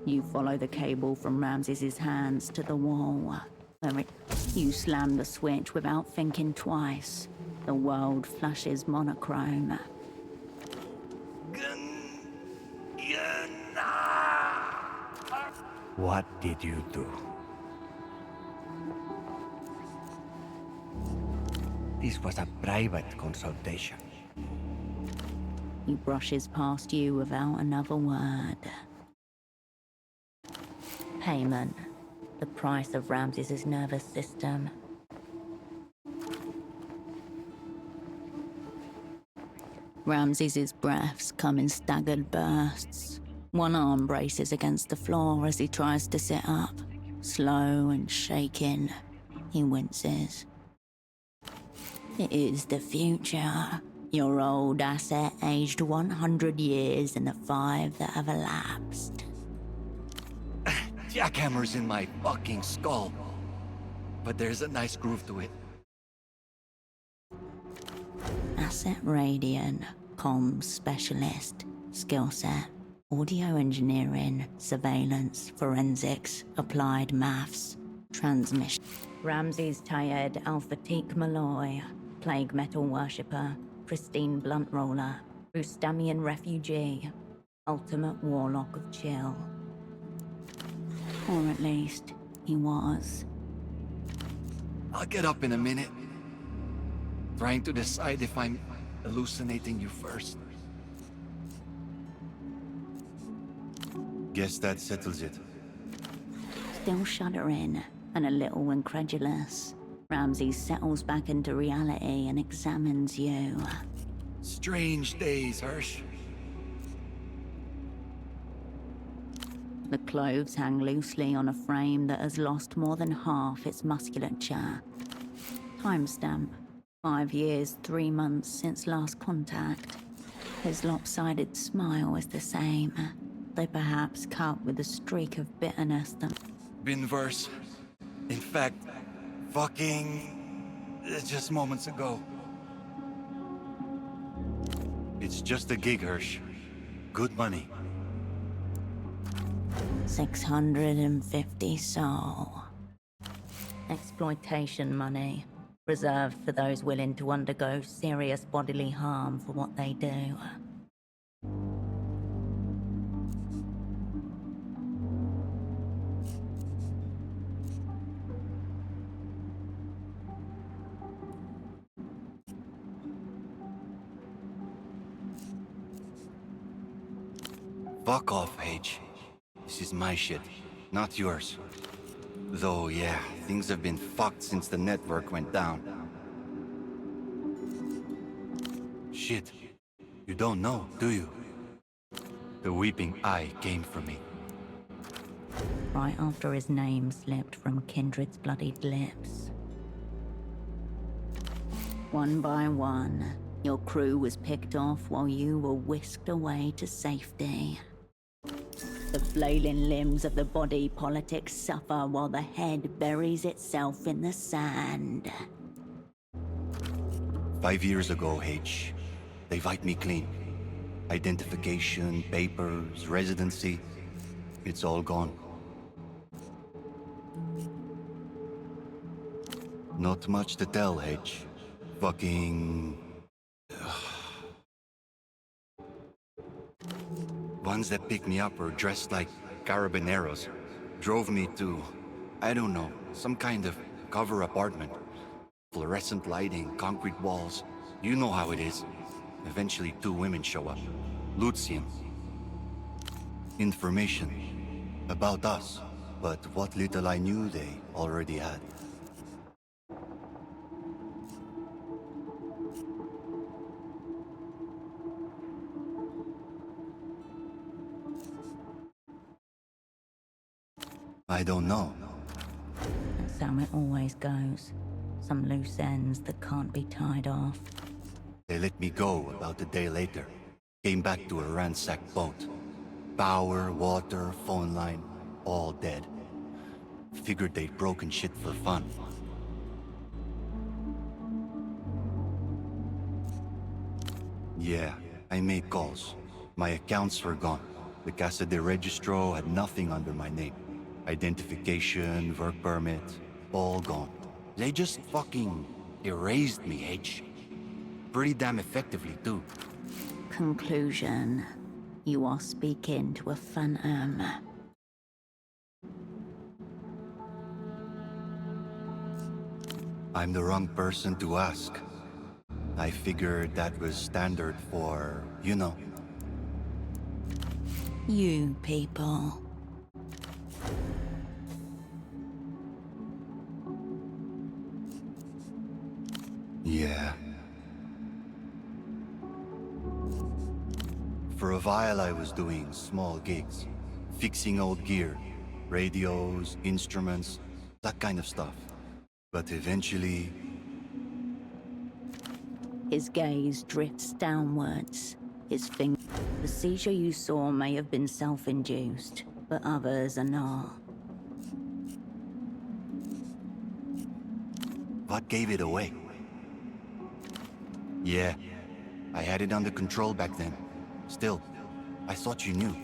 [SPEAKER 1] You follow the cable from Ramses's hands to the wall. You slam the switch without thinking twice. The world flashes monochrome.
[SPEAKER 8] What did you do? This was a private consultation.
[SPEAKER 1] He brushes past you without another word. Payment. The price of Ramses's nervous system. Ramses's breaths come in staggered bursts. One arm braces against the floor as he tries to sit up. Slow and shaking, he winces. It is the future. Your old asset aged 100 years in the 5 that have elapsed.
[SPEAKER 8] Jackhammer's in my fucking skull. But there's a nice groove to it.
[SPEAKER 1] Asset Radiant, comms specialist, skill set, audio engineering, surveillance, forensics, applied maths, transmission. Ramses Tayed Al-Fatik Malloy, plague metal worshipper, pristine blunt roller, Rustamian refugee, ultimate warlock of chill. Or at least, he was.
[SPEAKER 8] I'll get up in a minute. Trying to decide if I'm hallucinating you first.
[SPEAKER 9] Guess that settles it.
[SPEAKER 1] Still shuddering and a little incredulous, Ramses settles back into reality and examines you.
[SPEAKER 8] Strange days, Hirsch.
[SPEAKER 1] The clothes hang loosely on a frame that has lost more than half its musculature. Timestamp: 5 years, 3 months since last contact. His lopsided smile is the same, though perhaps cut with a streak of bitterness that...
[SPEAKER 8] Been worse. In fact, just moments ago. It's just a gig, Hirsch. Good money.
[SPEAKER 1] 650 soul. Exploitation money, reserved for those willing to undergo serious bodily harm for what they do.
[SPEAKER 8] Fuck off, H. This is my shit, not yours. Though, yeah, things have been fucked since the network went down. Shit. You don't know, do you? The Weeping Eye came for me.
[SPEAKER 1] Right after his name slipped from Kindred's bloodied lips. One by one, your crew was picked off while you were whisked away to safety. The flailing limbs of the body politic suffer while the head buries itself in the sand.
[SPEAKER 8] 5 years ago, H, they wiped me clean. Identification, papers, residency, it's all gone. Not much to tell, H. Fucking... Ones that picked me up were dressed like carabineros. Drove me to, I don't know, some kind of cover apartment. Fluorescent lighting, concrete walls. You know how it is. Eventually 2 women show up. Lucian. Information about us, but what little I knew they already had. I don't know.
[SPEAKER 1] That's how it always goes. Some loose ends that can't be tied off.
[SPEAKER 8] They let me go about a day later. Came back to a ransacked boat. Power, water, phone line, all dead. Figured they'd broken shit for fun. Yeah, I made calls. My accounts were gone. The Casa de Registro had nothing under my name. Identification, work permit, all gone. They just fucking erased me, H. Pretty damn effectively, too.
[SPEAKER 1] Conclusion. You are speaking to a phantom.
[SPEAKER 8] I'm the wrong person to ask. I figured that was standard for, you know.
[SPEAKER 1] You people.
[SPEAKER 8] Yeah. For a while I was doing small gigs. Fixing old gear. Radios, instruments, that kind of stuff. But eventually...
[SPEAKER 1] His gaze drifts downwards. His finger... The seizure you saw may have been self-induced, but others are not.
[SPEAKER 8] What gave it away? Yeah, I had it under control back then. Still, I thought you knew.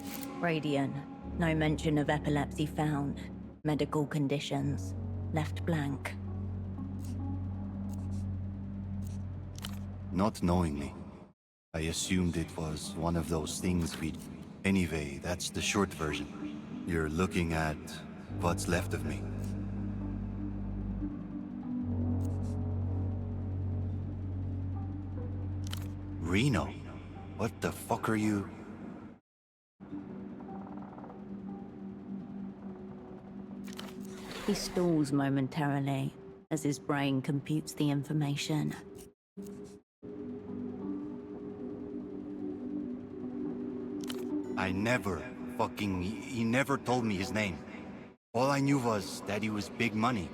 [SPEAKER 1] Radian. No mention of epilepsy found. Medical conditions. Left blank.
[SPEAKER 8] Not knowingly. I assumed it was one of those things we'd... Anyway, that's the short version. You're looking at what's left of me. Reno? What the fuck are you...
[SPEAKER 1] He stalls momentarily as his brain computes the information.
[SPEAKER 8] I never He never told me his name. All I knew was that he was big money.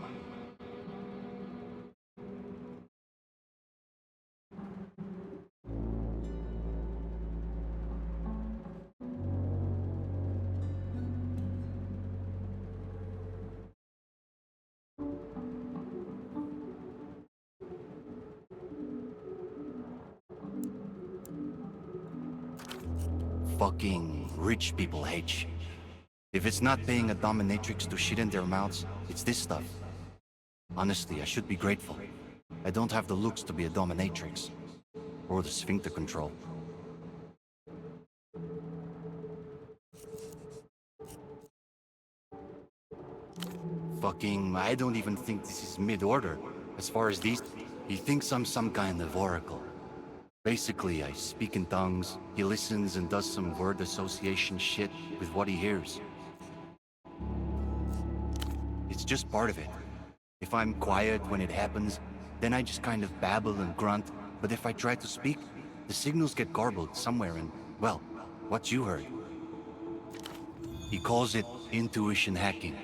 [SPEAKER 8] Fucking rich people, H. If it's not paying a dominatrix to shit in their mouths, it's this stuff. Honestly, I should be grateful. I don't have the looks to be a dominatrix. Or the sphincter control. I don't even think this is mid-order. As far as these... He thinks I'm some kind of oracle. Basically, I speak in tongues, he listens and does some word association shit with what he hears. It's just part of it. If I'm quiet when it happens, then I just kind of babble and grunt, but if I try to speak, the signals get garbled somewhere and, well, what you heard. He calls it intuition hacking.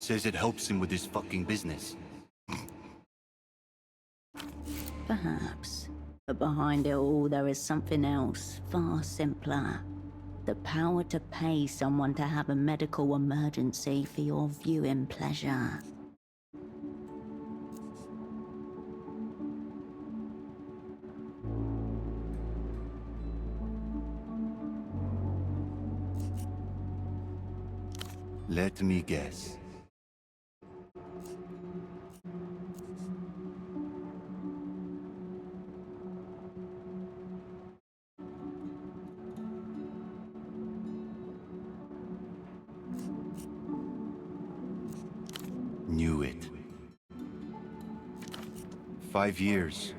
[SPEAKER 8] Says it helps him with his fucking business.
[SPEAKER 1] Perhaps. But behind it all, there is something else, far simpler. The power to pay someone to have a medical emergency for your viewing pleasure.
[SPEAKER 8] Let me guess. Knew it. 5 years.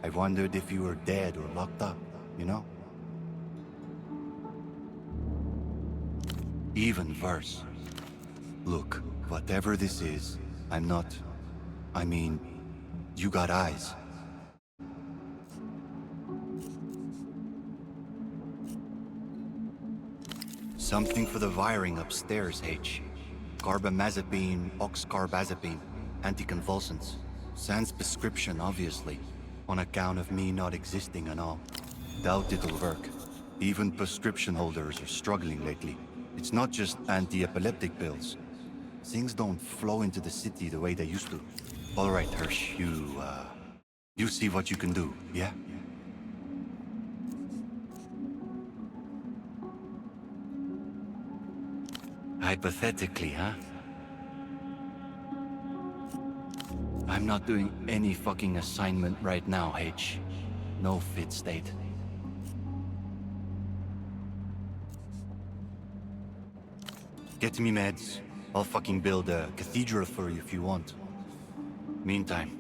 [SPEAKER 8] I wondered if you were dead or locked up, you know? Even worse. Look, whatever this is, I'm not... I mean, you got eyes. Something for the wiring upstairs, H. Carbamazepine, oxcarbazepine, anticonvulsants. Sans prescription, obviously, on account of me not existing and all. Doubt it'll work. Even prescription holders are struggling lately. It's not just anti-epileptic pills. Things don't flow into the city the way they used to. All right, Hirsch, you see what you can do, yeah? Hypothetically, huh? I'm not doing any fucking assignment right now, H. No fit state. Get me meds. I'll fucking build a cathedral for you if you want. Meantime.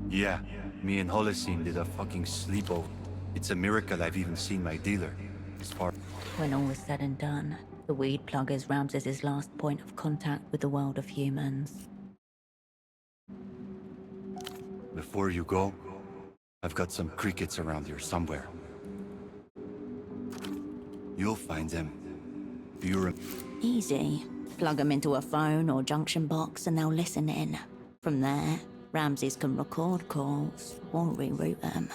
[SPEAKER 8] Yeah, me and Holocene did a fucking sleepover. It's a miracle I've even seen my dealer. As far...
[SPEAKER 1] When all is said and done, the weed plug is Ramses's last point of contact with the world of humans.
[SPEAKER 8] Before you go, I've got some crickets around here somewhere. You'll find them. You're...
[SPEAKER 1] Easy. Plug them into a phone or junction box and they'll listen in. From there, Ramses can record calls or reroute them.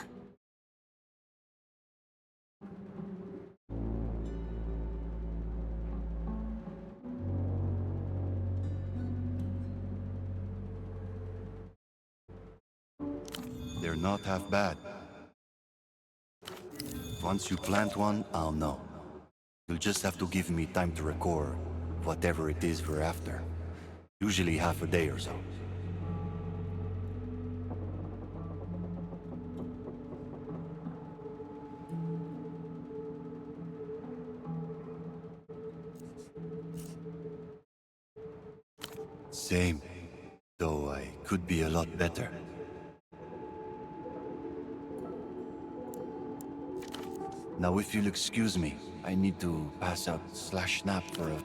[SPEAKER 8] They're not half bad. Once you plant one, I'll know. You'll just have to give me time to record whatever it is we're after. Usually half a day or so. Same. Though I could be a lot better. Now if you'll excuse me, I need to pass out /snap for a...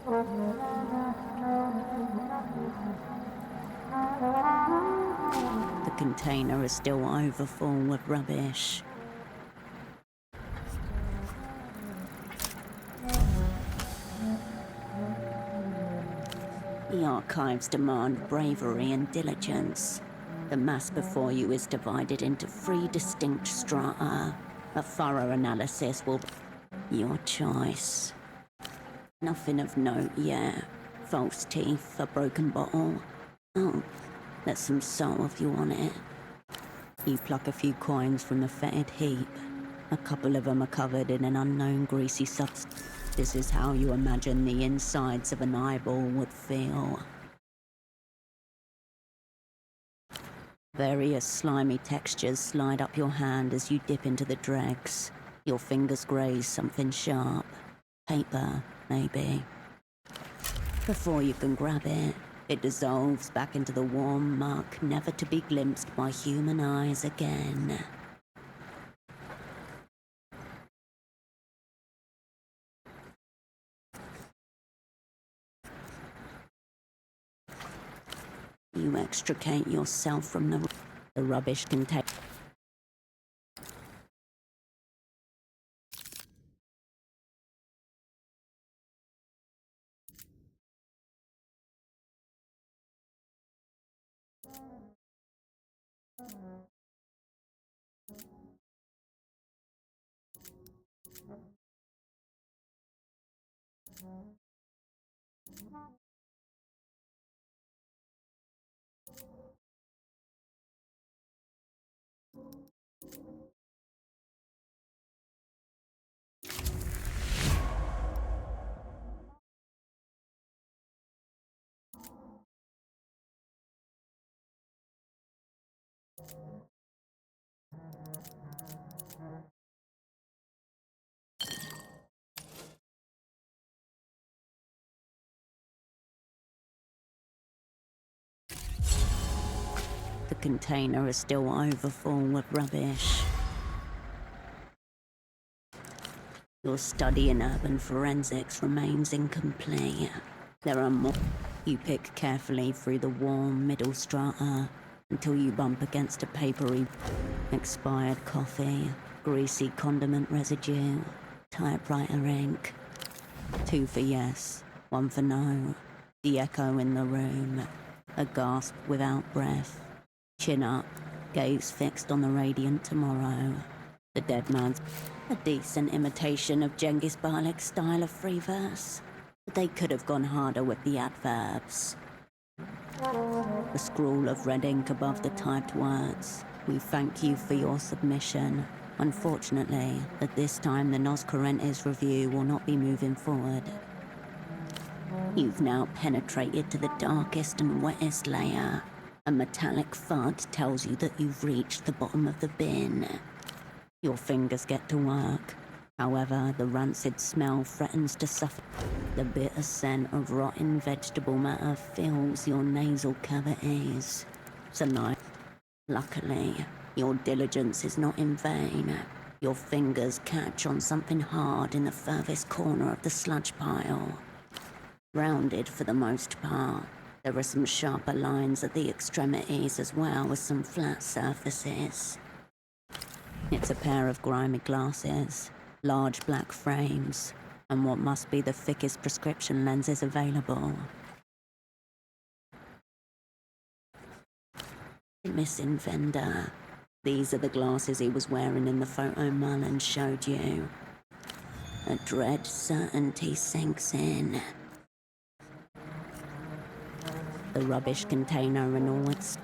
[SPEAKER 1] The container is still overfull with rubbish. The archives demand bravery and diligence. The mass before you is divided into 3 distinct strata. A thorough analysis will be your choice. Nothing of note yet. False teeth, a broken bottle. Oh, there's some soul of you on it. You pluck a few coins from the fetid heap. A couple of them are covered in an unknown greasy substance. This is how you imagine the insides of an eyeball would feel. Various slimy textures slide up your hand as you dip into the dregs. Your fingers graze something sharp. Paper, maybe. Before you can grab it, it dissolves back into the warm muck, never to be glimpsed by human eyes again. You extricate yourself from the rubbish container. The container is still overfull with rubbish. Your study in urban forensics remains incomplete. There are more. You pick carefully through the warm middle strata until you bump against a papery, expired coffee, greasy condiment residue, typewriter ink. 2 for yes, 1 for no. The echo in the room. A gasp without breath. Chin up, gaze fixed on the radiant tomorrow. The dead man's a decent imitation of Genghis Balik's style of free verse. But they could have gone harder with the adverbs. The scrawl of red ink above the typed words. We thank you for your submission. Unfortunately, at this time the Nos Correntes review will not be moving forward. You've now penetrated to the darkest and wettest layer. A metallic thud tells you that you've reached the bottom of the bin. Your fingers get to work. However, the rancid smell threatens to suffocate. The bitter scent of rotten vegetable matter fills your nasal cavities. Tonight, luckily, your diligence is not in vain. Your fingers catch on something hard in the furthest corner of the sludge pile. Rounded for the most part. There are some sharper lines at the extremities as well as some flat surfaces. It's a pair of grimy glasses, large black frames, and what must be the thickest prescription lenses available. Missing vendor. These are the glasses he was wearing in the photo Mullen showed you. A dread certainty sinks in. The rubbish container and all its...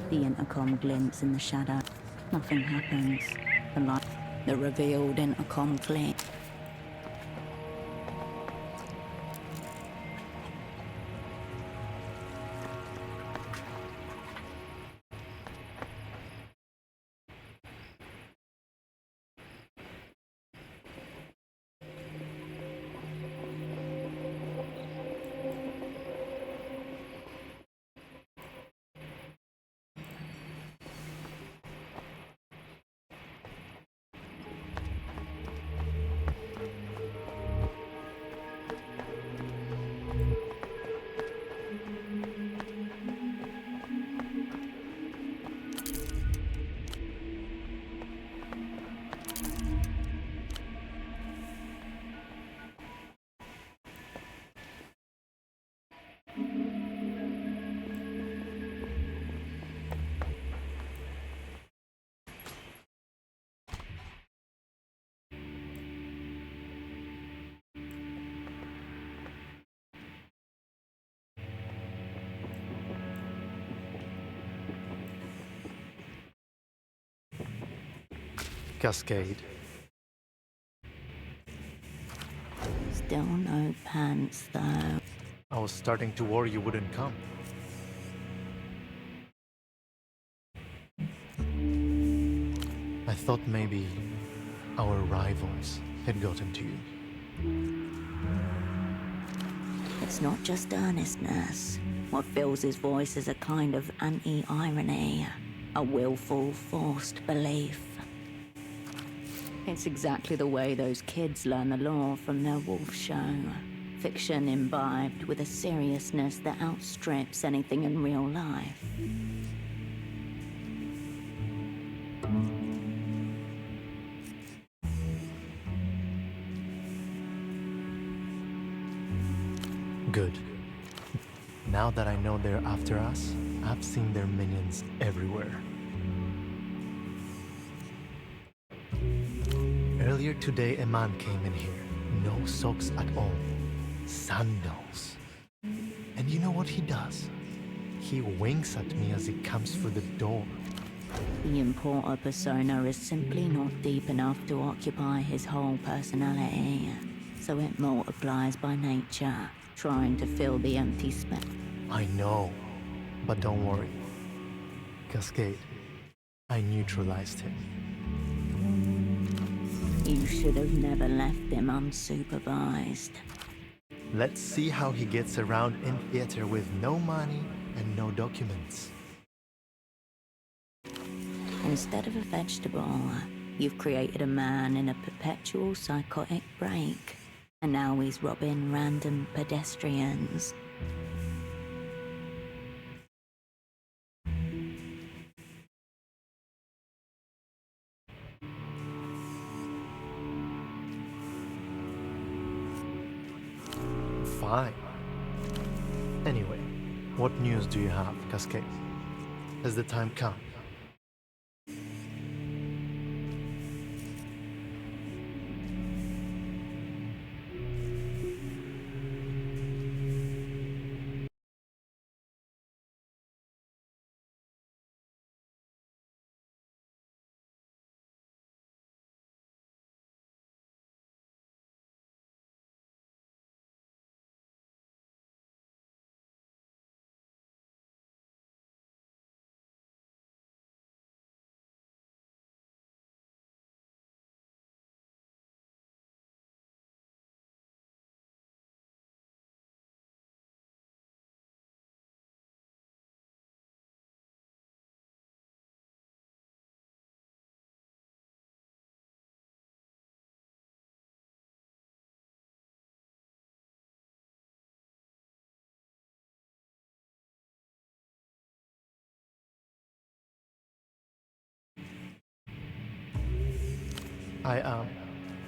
[SPEAKER 1] The intercom glints in the shadow. Nothing happens. The light... The revealed intercom click.
[SPEAKER 9] Cascade.
[SPEAKER 1] Still no pants, though.
[SPEAKER 9] I was starting to worry you wouldn't come. I thought maybe our rivals had gotten to you.
[SPEAKER 1] It's not just earnestness. What fills his voice is a kind of anti-irony, a willful, forced belief. It's exactly the way those kids learn the law from their wolf show. Fiction imbibed with a seriousness that outstrips anything in real life.
[SPEAKER 9] Good. Now that I know they're after us, I've seen their minions everywhere. Earlier today, a man came in here. No socks at all. Sandals. And you know what he does? He winks at me as he comes through the door.
[SPEAKER 1] The importer persona is simply not deep enough to occupy his whole personality, so it multiplies by nature, trying to fill the empty space.
[SPEAKER 9] I know, but don't worry. Cascade, I neutralized him.
[SPEAKER 1] You should have never left him unsupervised.
[SPEAKER 9] Let's see how he gets around in theater with no money and no documents.
[SPEAKER 1] Instead of a vegetable, you've created a man in a perpetual psychotic break, and now he's robbing random pedestrians.
[SPEAKER 9] Fine. Anyway, what news do you have, Cascade? Has the time come?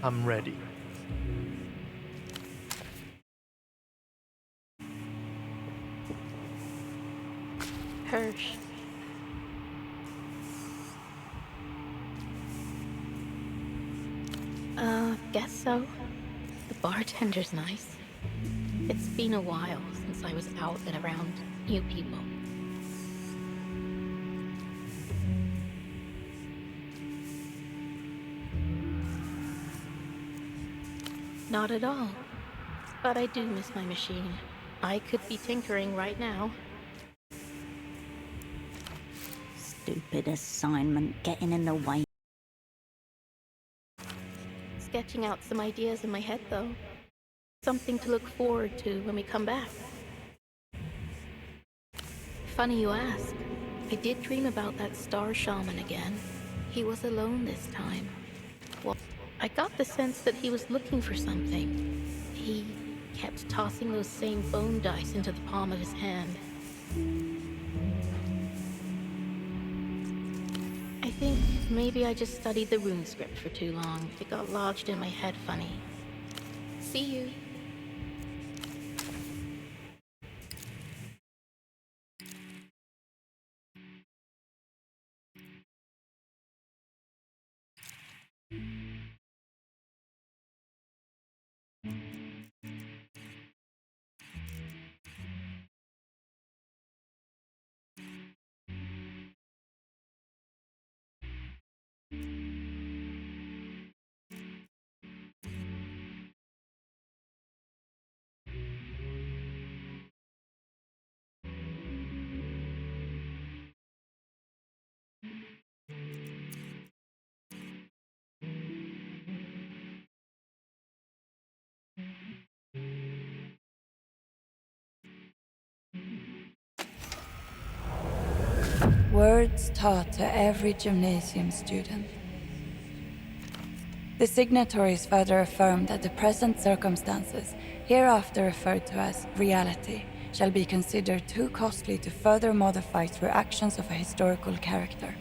[SPEAKER 9] I'm ready.
[SPEAKER 6] Hirsch. Guess so. The bartender's nice. It's been a while since I was out and around new people. Not at all. But I do miss my machine. I could be tinkering right now.
[SPEAKER 1] Stupid assignment getting in the way.
[SPEAKER 6] Sketching out some ideas in my head, though. Something to look forward to when we come back. Funny you ask. I did dream about that star shaman again. He was alone this time. Well, I got the sense that he was looking for something. He kept tossing those same bone dice into the palm of his hand. I think maybe I just studied the rune script for too long. It got lodged in my head funny. See you.
[SPEAKER 10] Words taught to every gymnasium student. The signatories further affirm that the present circumstances, hereafter referred to as reality, shall be considered too costly to further modify through actions of a historical character.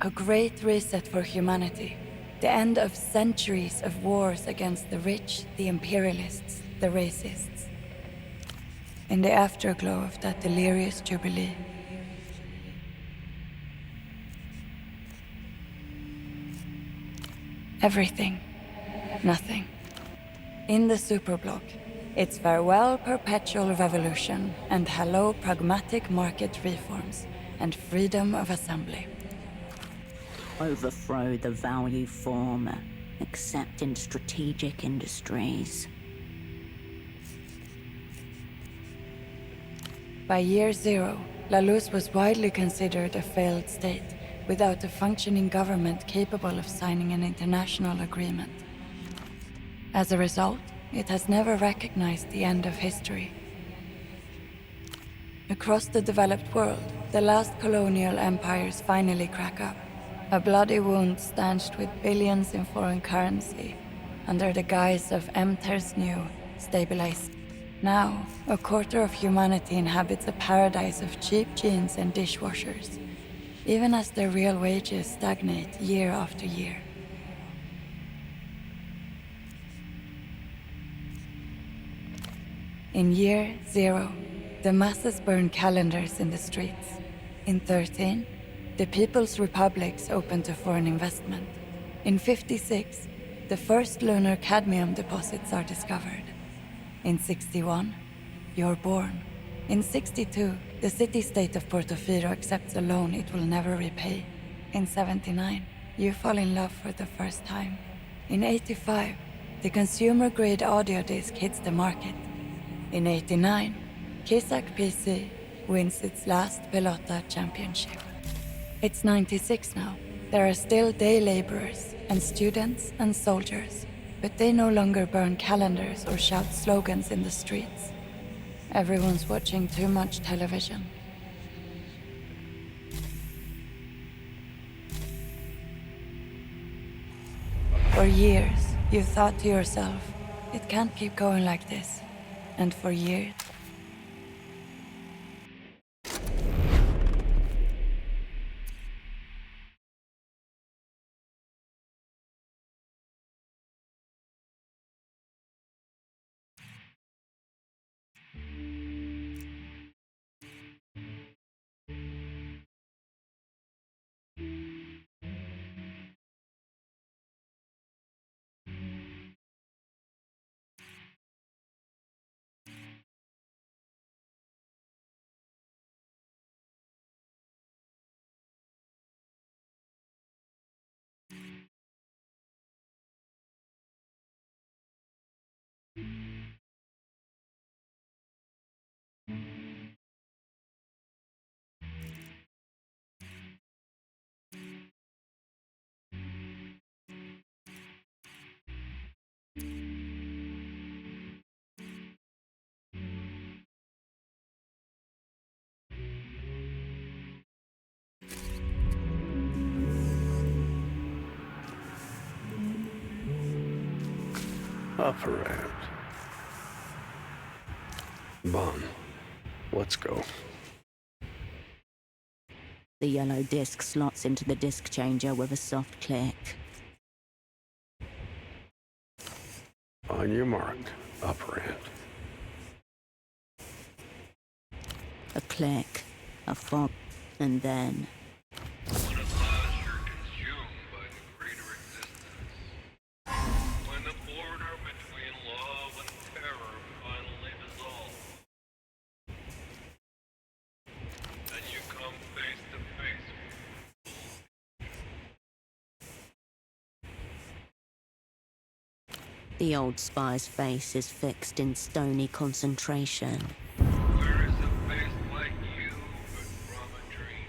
[SPEAKER 10] A great reset for humanity. The end of centuries of wars against the rich, the imperialists, the racists. In the afterglow of that delirious jubilee, everything, nothing. In the superblock, it's farewell perpetual revolution and hello pragmatic market reforms and freedom of assembly.
[SPEAKER 1] Overthrow the value form, except in strategic industries.
[SPEAKER 10] By year zero, La Luz was widely considered a failed state, without a functioning government capable of signing an international agreement. As a result, it has never recognized the end of history. Across the developed world, the last colonial empires finally crack up. A bloody wound stanched with billions in foreign currency, under the guise of Emter's new stabilized. Now, a quarter of humanity inhabits a paradise of cheap jeans and dishwashers, even as their real wages stagnate year after year. In year zero, the masses burn calendars in the streets. In 13, the People's Republics open to foreign investment. In 56, the first lunar cadmium deposits are discovered. In 61, you're born. In 62, the city-state of Portofino accepts a loan it will never repay. In 79, you fall in love for the first time. In 85, the consumer-grade audio disc hits the market. In 89, Kisak PC wins its last Pelota championship. It's 96 now. There are still day laborers and students and soldiers, but they no longer burn calendars or shout slogans in the streets. Everyone's watching too much television. For years, you thought to yourself, it can't keep going like this. And for years,
[SPEAKER 11] Up around. Bon, let's go.
[SPEAKER 1] The yellow disc slots into the disc changer with a soft click.
[SPEAKER 11] On your mark, up around.
[SPEAKER 1] A click, a fog, and then... The old spy's face is fixed in stony concentration.
[SPEAKER 12] Where is a face like you but from a dream?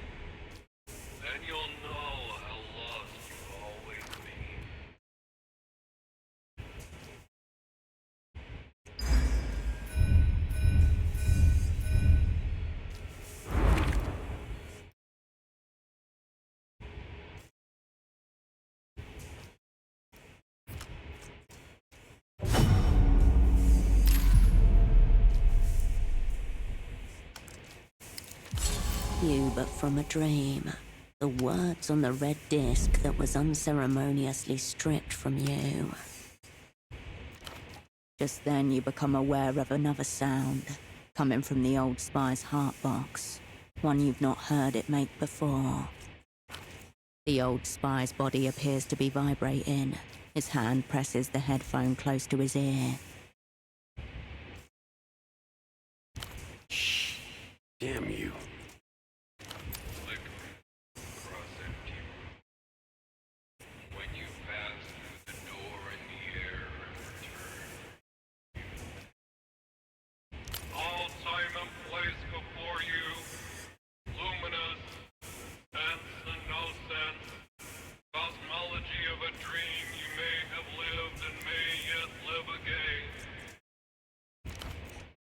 [SPEAKER 1] you but from a dream. The words on the red disc that was unceremoniously stripped from you. Just then you become aware of another sound, coming from the old spy's heart box, one you've not heard it make before. The old spy's body appears to be vibrating. His hand presses the headphone close to his ear.
[SPEAKER 11] Shh. Damn you.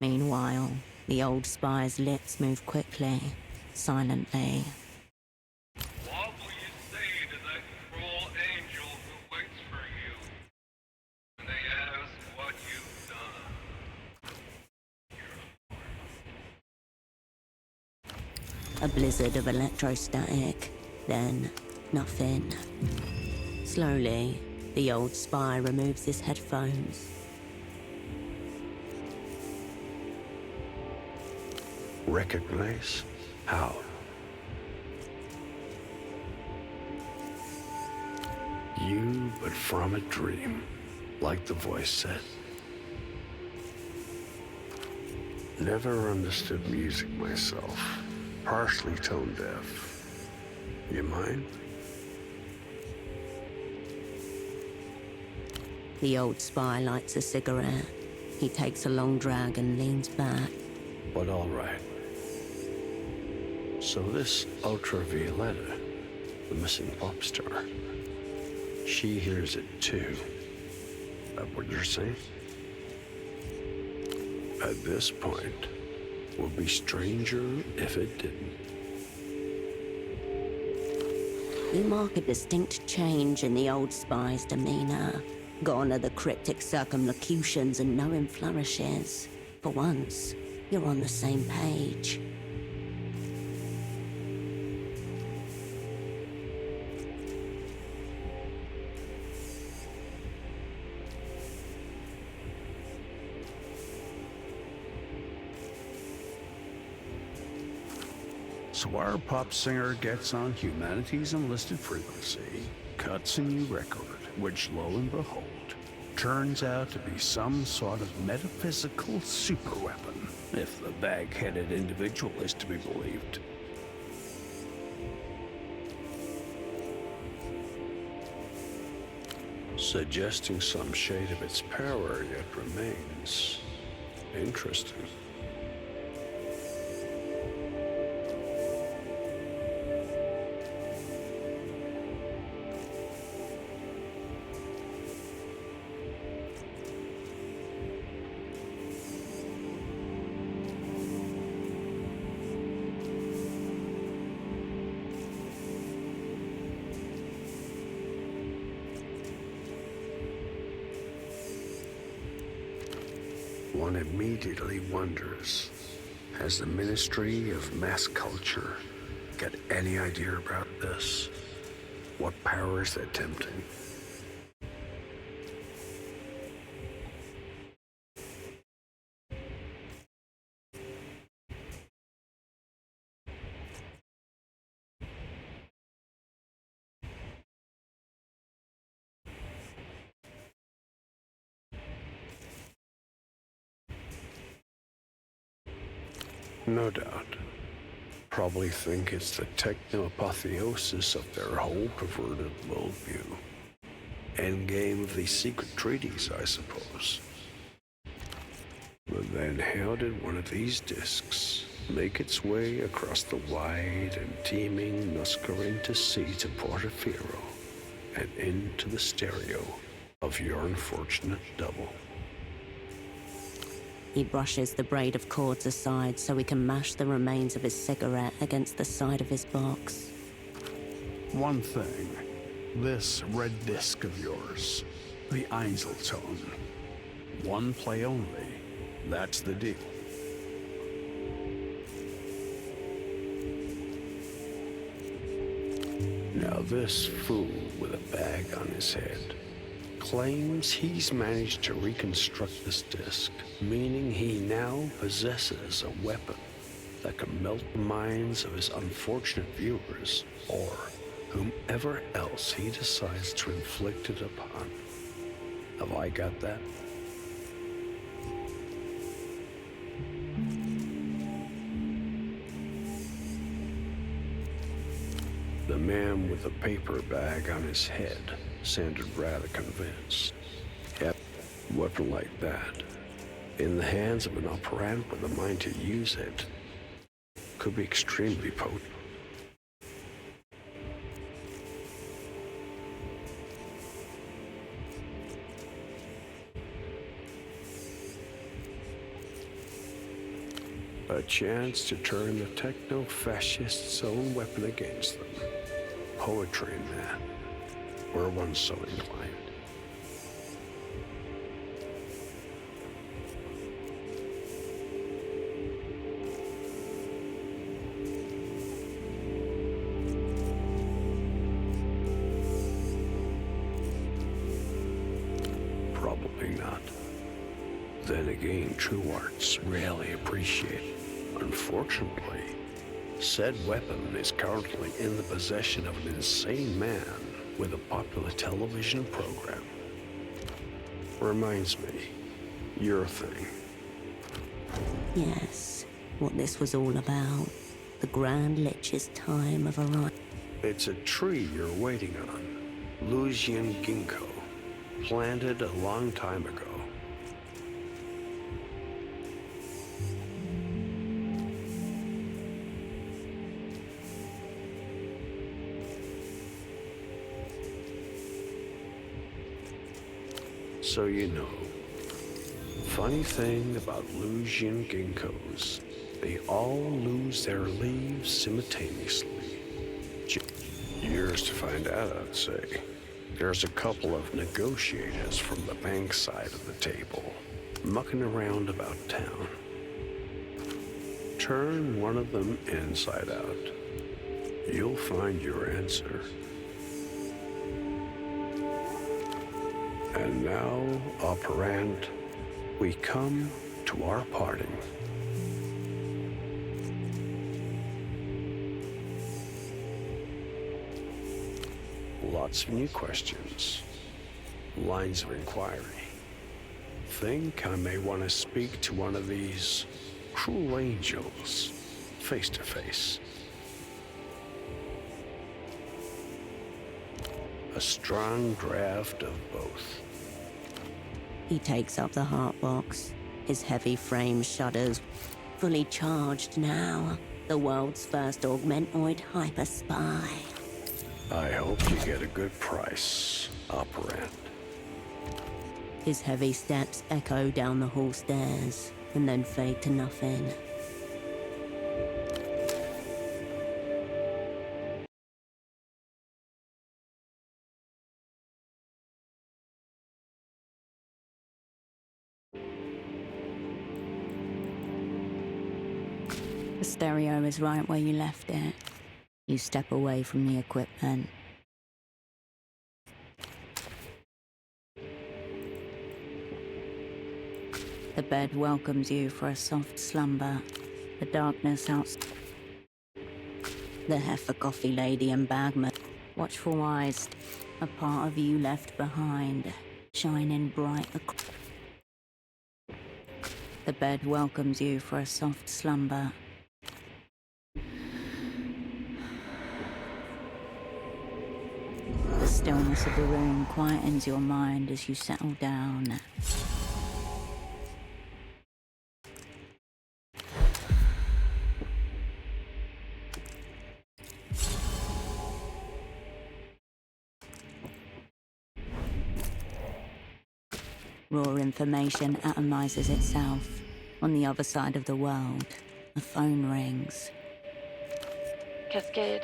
[SPEAKER 1] Meanwhile, the old spy's lips move quickly, silently.
[SPEAKER 12] What will you say to that cruel angel who waits for you when they ask what you've done?
[SPEAKER 1] A blizzard of electrostatic, then nothing. Slowly, the old spy removes his headphones.
[SPEAKER 11] Recognize? How? You, but from a dream, like the voice said. Never understood music myself. Partially tone deaf. You mind?
[SPEAKER 1] The old spy lights a cigarette. He takes a long drag and leans back.
[SPEAKER 11] But all right. So this Ultravioletta, the missing pop star, she hears it too. That what you're saying? At this point, would be stranger if it didn't.
[SPEAKER 1] You mark a distinct change in the old spy's demeanor. Gone are the cryptic circumlocutions and knowing flourishes. For once, you're on the same page.
[SPEAKER 11] So our pop singer gets on humanity's enlisted frequency, cuts a new record, which, lo and behold, turns out to be some sort of metaphysical superweapon, if the bag-headed individual is to be believed. Suggesting some shade of its power yet remains. Interesting. One immediately wonders, has the Ministry of Mass Culture got any idea about this? What powers they're tempting? No doubt. Probably think it's the techno-apotheosis of their whole perverted worldview. Endgame of these secret treaties, I suppose. But then how did one of these discs make its way across the wide and teeming Nuscarinta Sea to Portaferro and into the stereo of your unfortunate double?
[SPEAKER 1] He brushes the braid of cords aside so he can mash the remains of his cigarette against the side of his box.
[SPEAKER 11] One thing. This red disc of yours. The Einzelton. One play only. That's the deal. Now this fool with a bag on his head claims he's managed to reconstruct this disc, meaning he now possesses a weapon that can melt the minds of his unfortunate viewers, or whomever else he decides to inflict it upon. Have I got that? The man with the paper bag on his head sounded rather convinced. Yep, a weapon like that, in the hands of an operant with a mind to use it, could be extremely potent. A chance to turn the techno-fascists' own weapon against them. Poetry in that, were one so inclined. Probably not. Then again, true arts rarely appreciated. Unfortunately, said weapon is currently in the possession of an insane man with a popular television program. Reminds me, your thing.
[SPEAKER 1] Yes, what this was all about. The Grand Lich's time of arrival.
[SPEAKER 11] It's a tree you're waiting on. Lucian ginkgo, planted a long time ago. So you know, funny thing about Lucian ginkgos, they all lose their leaves simultaneously. Years to find out, I'd say. There's a couple of negotiators from the bank side of the table, mucking around about town. Turn one of them inside out. You'll find your answer. And now, operand, we come to our parting. Lots of new questions, lines of inquiry. Think I may want to speak to one of these cruel angels, face to face. A strong draft of both.
[SPEAKER 1] He takes up the heart box. His heavy frame shudders. Fully charged now. The world's first augmentoid hyper spy.
[SPEAKER 11] I hope you get a good price, operand.
[SPEAKER 1] His heavy steps echo down the hall stairs and then fade to nothing. The stereo is right where you left it. You step away from the equipment. The bed welcomes you for a soft slumber. The darkness outside. The heifer coffee lady and bagman. Watchful eyes. A part of you left behind, shining bright. The bed welcomes you for a soft slumber. The stillness of the room quietens your mind as you settle down. Raw information atomizes itself. On the other side of the world, a phone rings.
[SPEAKER 10] Cascade.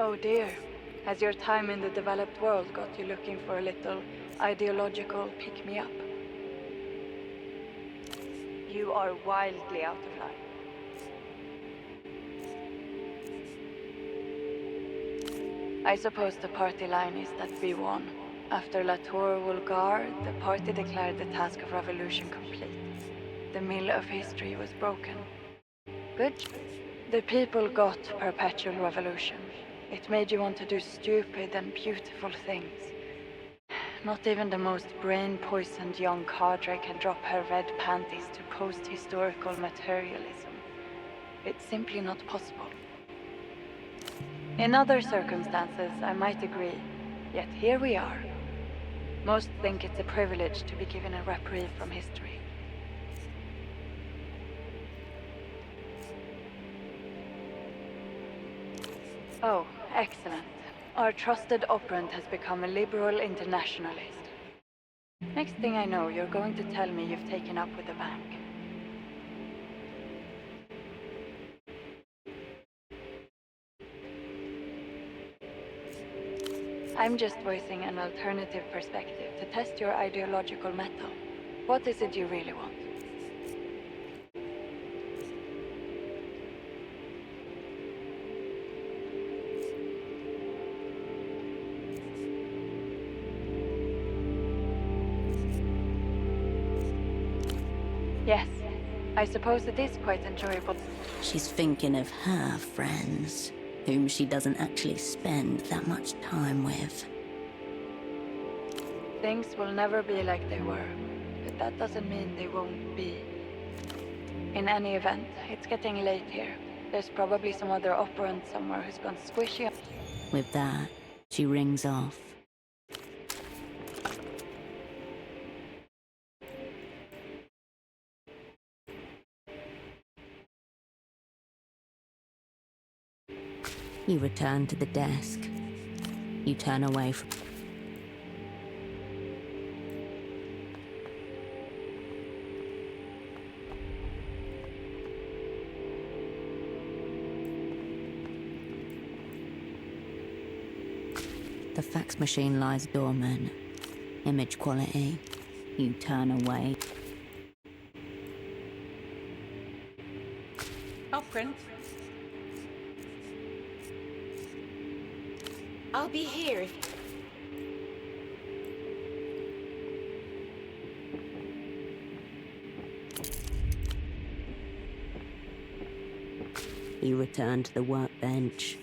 [SPEAKER 10] Oh dear. Has your time in the developed world got you looking for a little ideological pick-me-up? You are wildly out of line. I suppose the party line is that we won. After La Tour Vulgar, the party declared the task of revolution complete. The mill of history was broken. Good. The people got perpetual revolution. It made you want to do stupid and beautiful things. Not even the most brain-poisoned young cadre can drop her red panties to post-historical materialism. It's simply not possible. In other circumstances, I might agree, yet here we are. Most think it's a privilege to be given a reprieve from history. Oh, excellent. Our trusted operant has become a liberal internationalist. Next thing I know, you're going to tell me you've taken up with the bank. I'm just voicing an alternative perspective to test your ideological mettle. What is it you really want? Yes, I suppose it is quite enjoyable.
[SPEAKER 1] She's thinking of her friends, whom she doesn't actually spend that much time with.
[SPEAKER 10] Things will never be like they were, but that doesn't mean they won't be. In any event, it's getting late here. There's probably some other operant somewhere who's gone squishy.
[SPEAKER 1] With that, she rings off. You return to the desk. You turn away from... The fax machine lies dormant. Image quality. You turn away.
[SPEAKER 4] I'll print. I'll be here if...
[SPEAKER 1] You return to the workbench.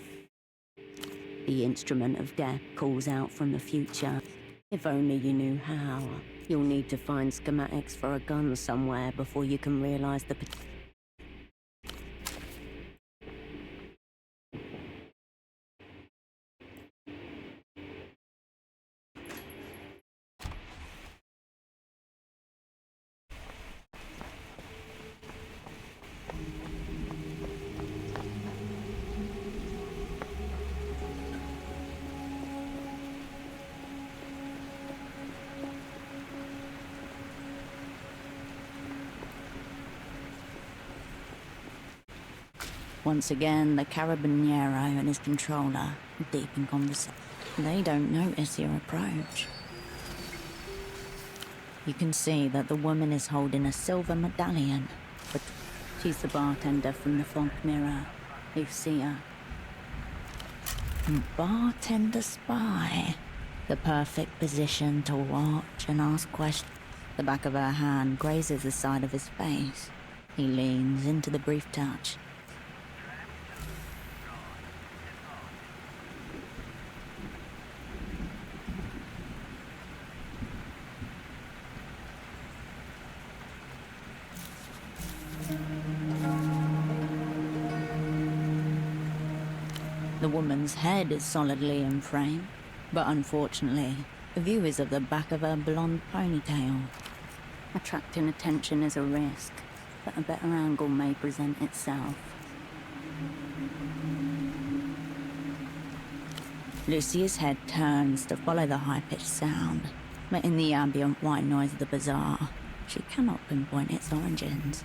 [SPEAKER 1] The instrument of death calls out from the future. If only you knew how. You'll need to find schematics for a gun somewhere before you can realize the... Once again, the Carabiniero and his controller are deep in conversation. They don't notice your approach. You can see that the woman is holding a silver medallion, but she's the bartender from the fog mirror. Lucia. Bartender spy. The perfect position to watch and ask questions. The back of her hand grazes the side of his face. He leans into the brief touch. The woman's head is solidly in frame, but unfortunately, the view is of the back of her blonde ponytail. Attracting attention is a risk, but a better angle may present itself. Lucia's head turns to follow the high-pitched sound, but in the ambient white noise of the bazaar, she cannot pinpoint its origins.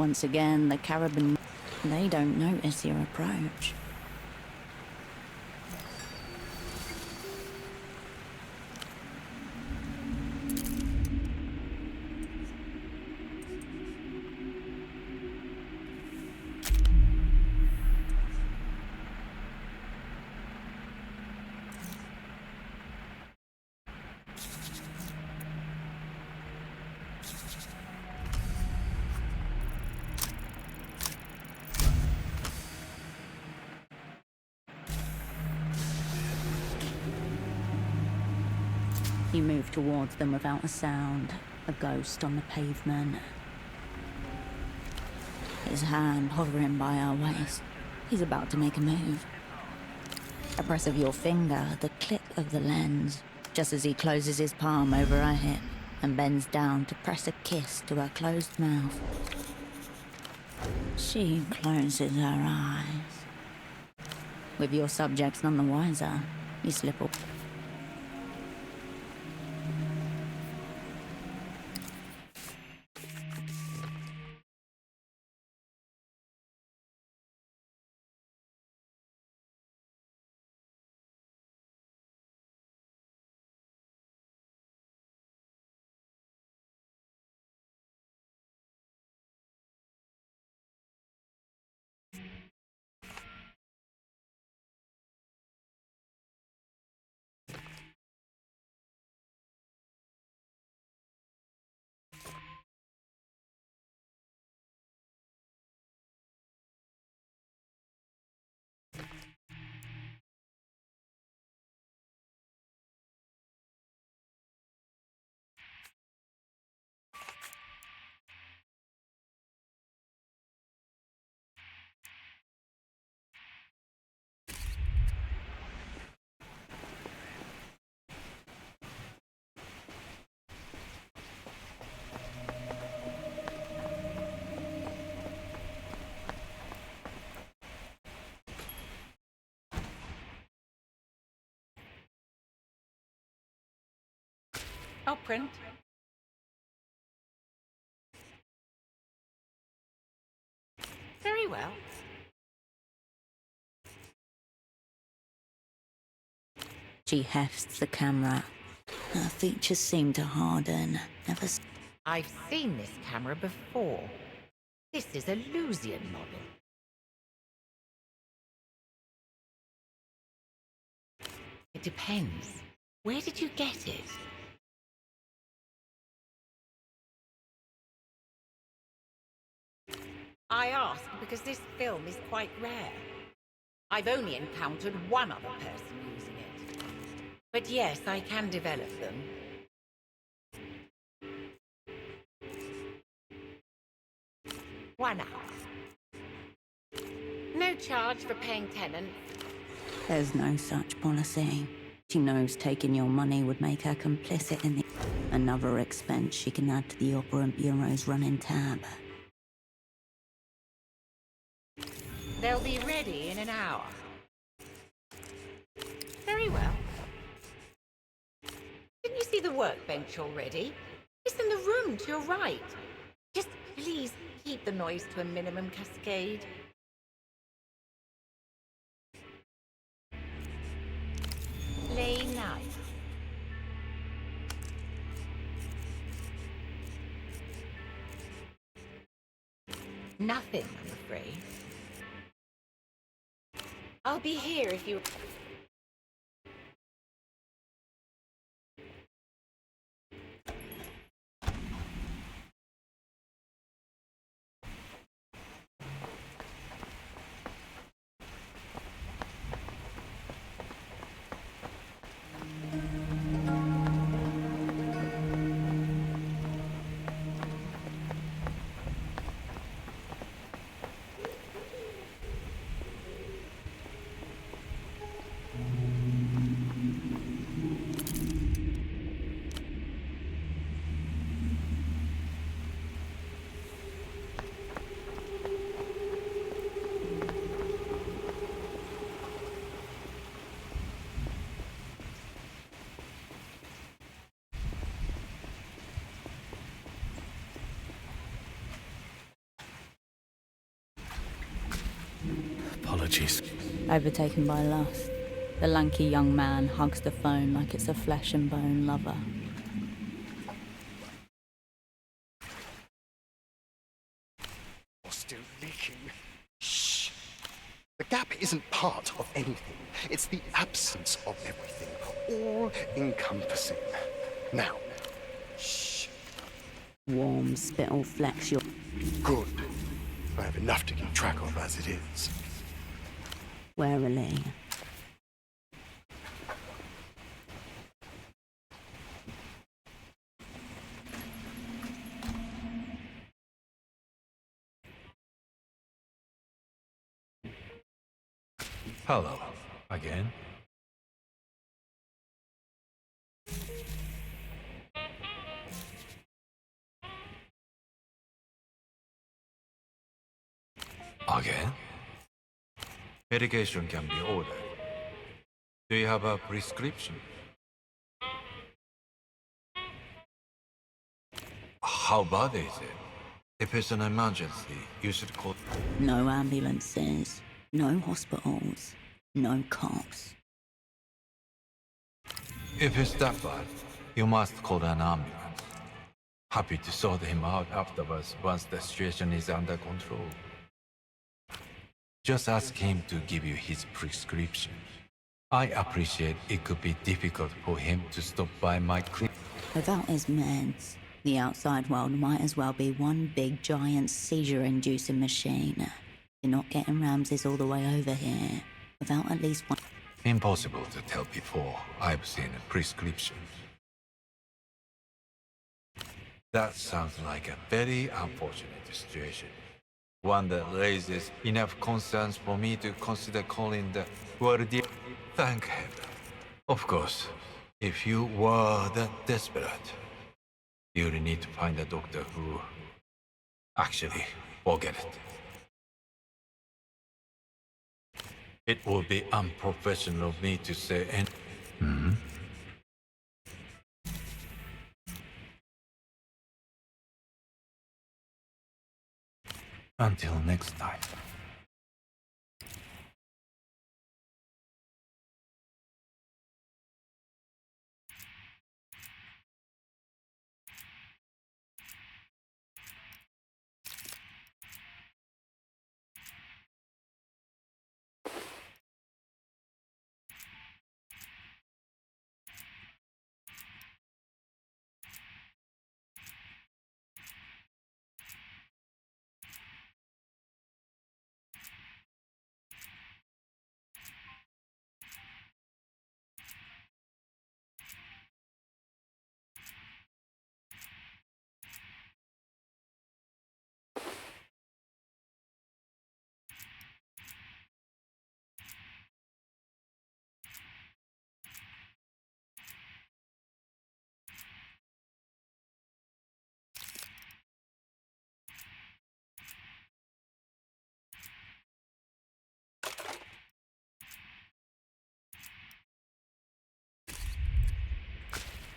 [SPEAKER 1] Once again, the Caribbean, they don't notice your approach. You move towards them without a sound, a ghost on the pavement. His hand hovering by our waist. He's about to make a move. A press of your finger, the click of the lens, just as he closes his palm over her hip and bends down to press a kiss to her closed mouth. She closes her eyes. With your subjects none the wiser, you slip up.
[SPEAKER 13] I'll print. Very well.
[SPEAKER 1] She hefts the camera. Her features seem to harden.
[SPEAKER 13] I've seen this camera before. This is a Lusian model. It depends. Where did you get it? I ask because this film is quite rare. I've only encountered one other person using it. But yes, I can develop them. 1 hour. No charge for paying tenant.
[SPEAKER 1] There's no such policy. She knows taking your money would make her complicit in the... Another expense she can add to the Opera Bureau's running tab.
[SPEAKER 13] They'll be ready in an hour. Very well. Didn't you see the workbench already? It's in the room to your right. Just please keep the noise to a minimum, Cascade. Lay nice. Nothing, I'm afraid. I'll be here if you...
[SPEAKER 14] Apologies.
[SPEAKER 1] Overtaken by lust, the lanky young man hugs the phone like it's a flesh and bone lover.
[SPEAKER 15] Still leaking. Shh. The gap isn't part of anything. It's the absence of everything. All encompassing. Now. Shh.
[SPEAKER 1] Warm spittle flecks your...
[SPEAKER 15] Good. I have enough to keep track of as it is.
[SPEAKER 1] Warily.
[SPEAKER 14] Hello. Again? Again? Medication can be ordered. Do you have a prescription? How bad is it? If it's an emergency, you should call...
[SPEAKER 1] No ambulances, no hospitals, no cops.
[SPEAKER 14] If it's that bad, you must call an ambulance. Happy to sort him out afterwards once the situation is under control. Just ask him to give you his prescription. I appreciate it could be difficult for him to stop by my clinic.
[SPEAKER 1] Without his meds, the outside world might as well be one big giant seizure-inducing machine. You're not getting Ramses all the way over here without at least one...
[SPEAKER 14] Impossible to tell before I've seen a prescription. That sounds like a very unfortunate situation. One that raises enough concerns for me to consider calling the Guardian. Thank heaven. Of course, if you were that desperate, you'll need to find a doctor who... Actually, forget it. It would be unprofessional of me to say any... Until next time.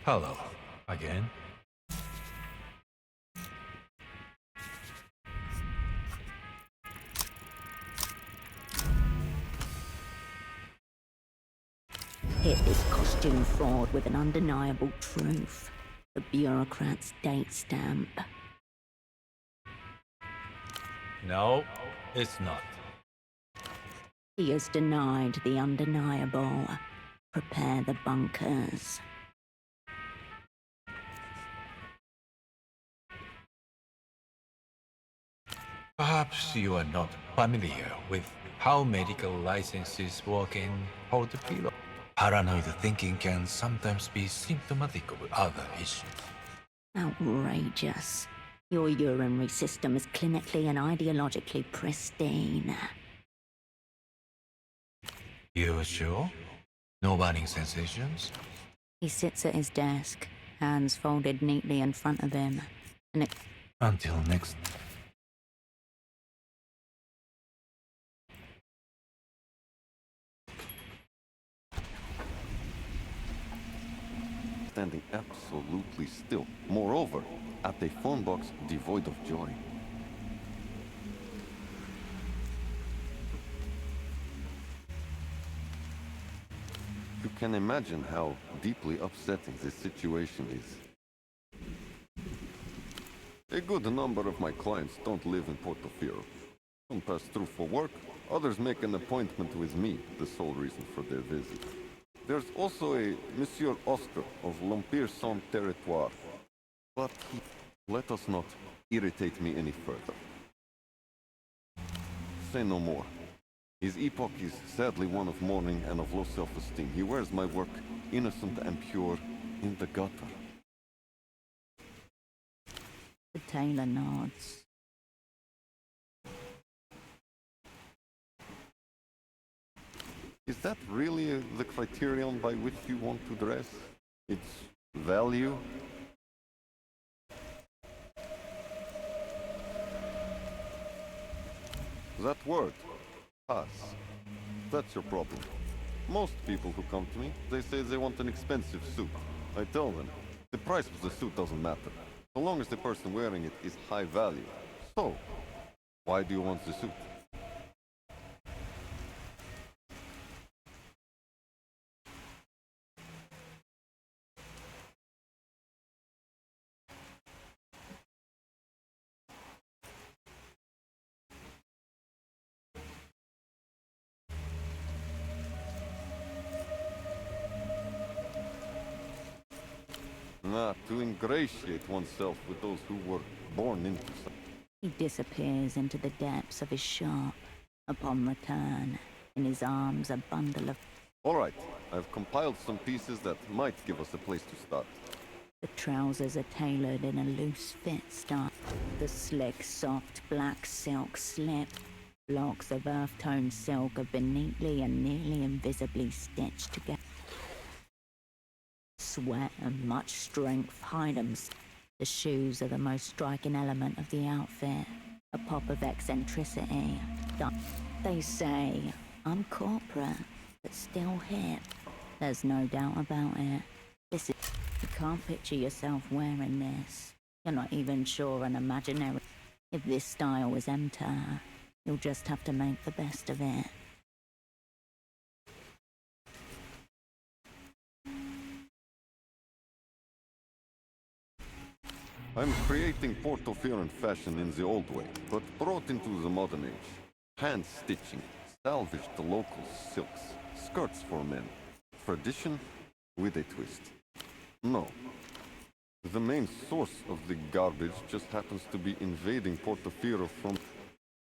[SPEAKER 14] Hello. Again?
[SPEAKER 1] Hit this costume fraud with an undeniable truth. The bureaucrat's date stamp.
[SPEAKER 14] No, it's not.
[SPEAKER 1] He has denied the undeniable. Prepare the bunkers.
[SPEAKER 14] Perhaps you are not familiar with how medical licenses work in Capitulo. Paranoid thinking can sometimes be symptomatic of other issues.
[SPEAKER 1] Outrageous. Your urinary system is clinically and ideologically pristine.
[SPEAKER 14] You sure? No burning sensations?
[SPEAKER 1] He sits at his desk, hands folded neatly in front of him, and it...
[SPEAKER 14] Until next...
[SPEAKER 16] Standing absolutely still. Moreover, at a phone box devoid of joy. can imagine how deeply upsetting this situation is. A good number of my clients don't live in Portofino. Some pass through for work, others make an appointment with me, the sole reason for their visit. There's also a Monsieur Oscar of L'Empire Sans Territoire, but he let us not irritate me any further. Say no more. His epoch is sadly one of mourning and of low self-esteem. He wears my work, innocent and pure, in the gutter.
[SPEAKER 1] The tailor nods.
[SPEAKER 16] Is that really the criterion by which you want to dress? Its value? That word, pass. That's your problem. Most people who come to me, they say they want an expensive suit. I tell them, the price of the suit doesn't matter, so long as the person wearing it is high value. So, why do you want the suit? To ingratiate oneself with those who were born into something.
[SPEAKER 1] He disappears into the depths of his shop. Upon return, in his arms a bundle of...
[SPEAKER 16] All right, I've compiled some pieces that might give us a place to start.
[SPEAKER 1] The trousers are tailored in a loose fit style. The slick, soft black silk slip. Blocks of earth-toned silk have been neatly and nearly invisibly stitched together. Sweat and much strength hide them. The shoes are the most striking element of the outfit. A pop of eccentricity. They say I'm corporate, but still hip. There's no doubt about it. You can't picture yourself wearing this. You're not even sure an imaginary... If this style was enter, you'll just have to make the best of it.
[SPEAKER 16] I'm creating Portofino fashion in the old way, but brought into the modern age. Hand stitching, salvaged the local silks, skirts for men. Tradition with a twist. No. The main source of the garbage just happens to be invading Portofino from...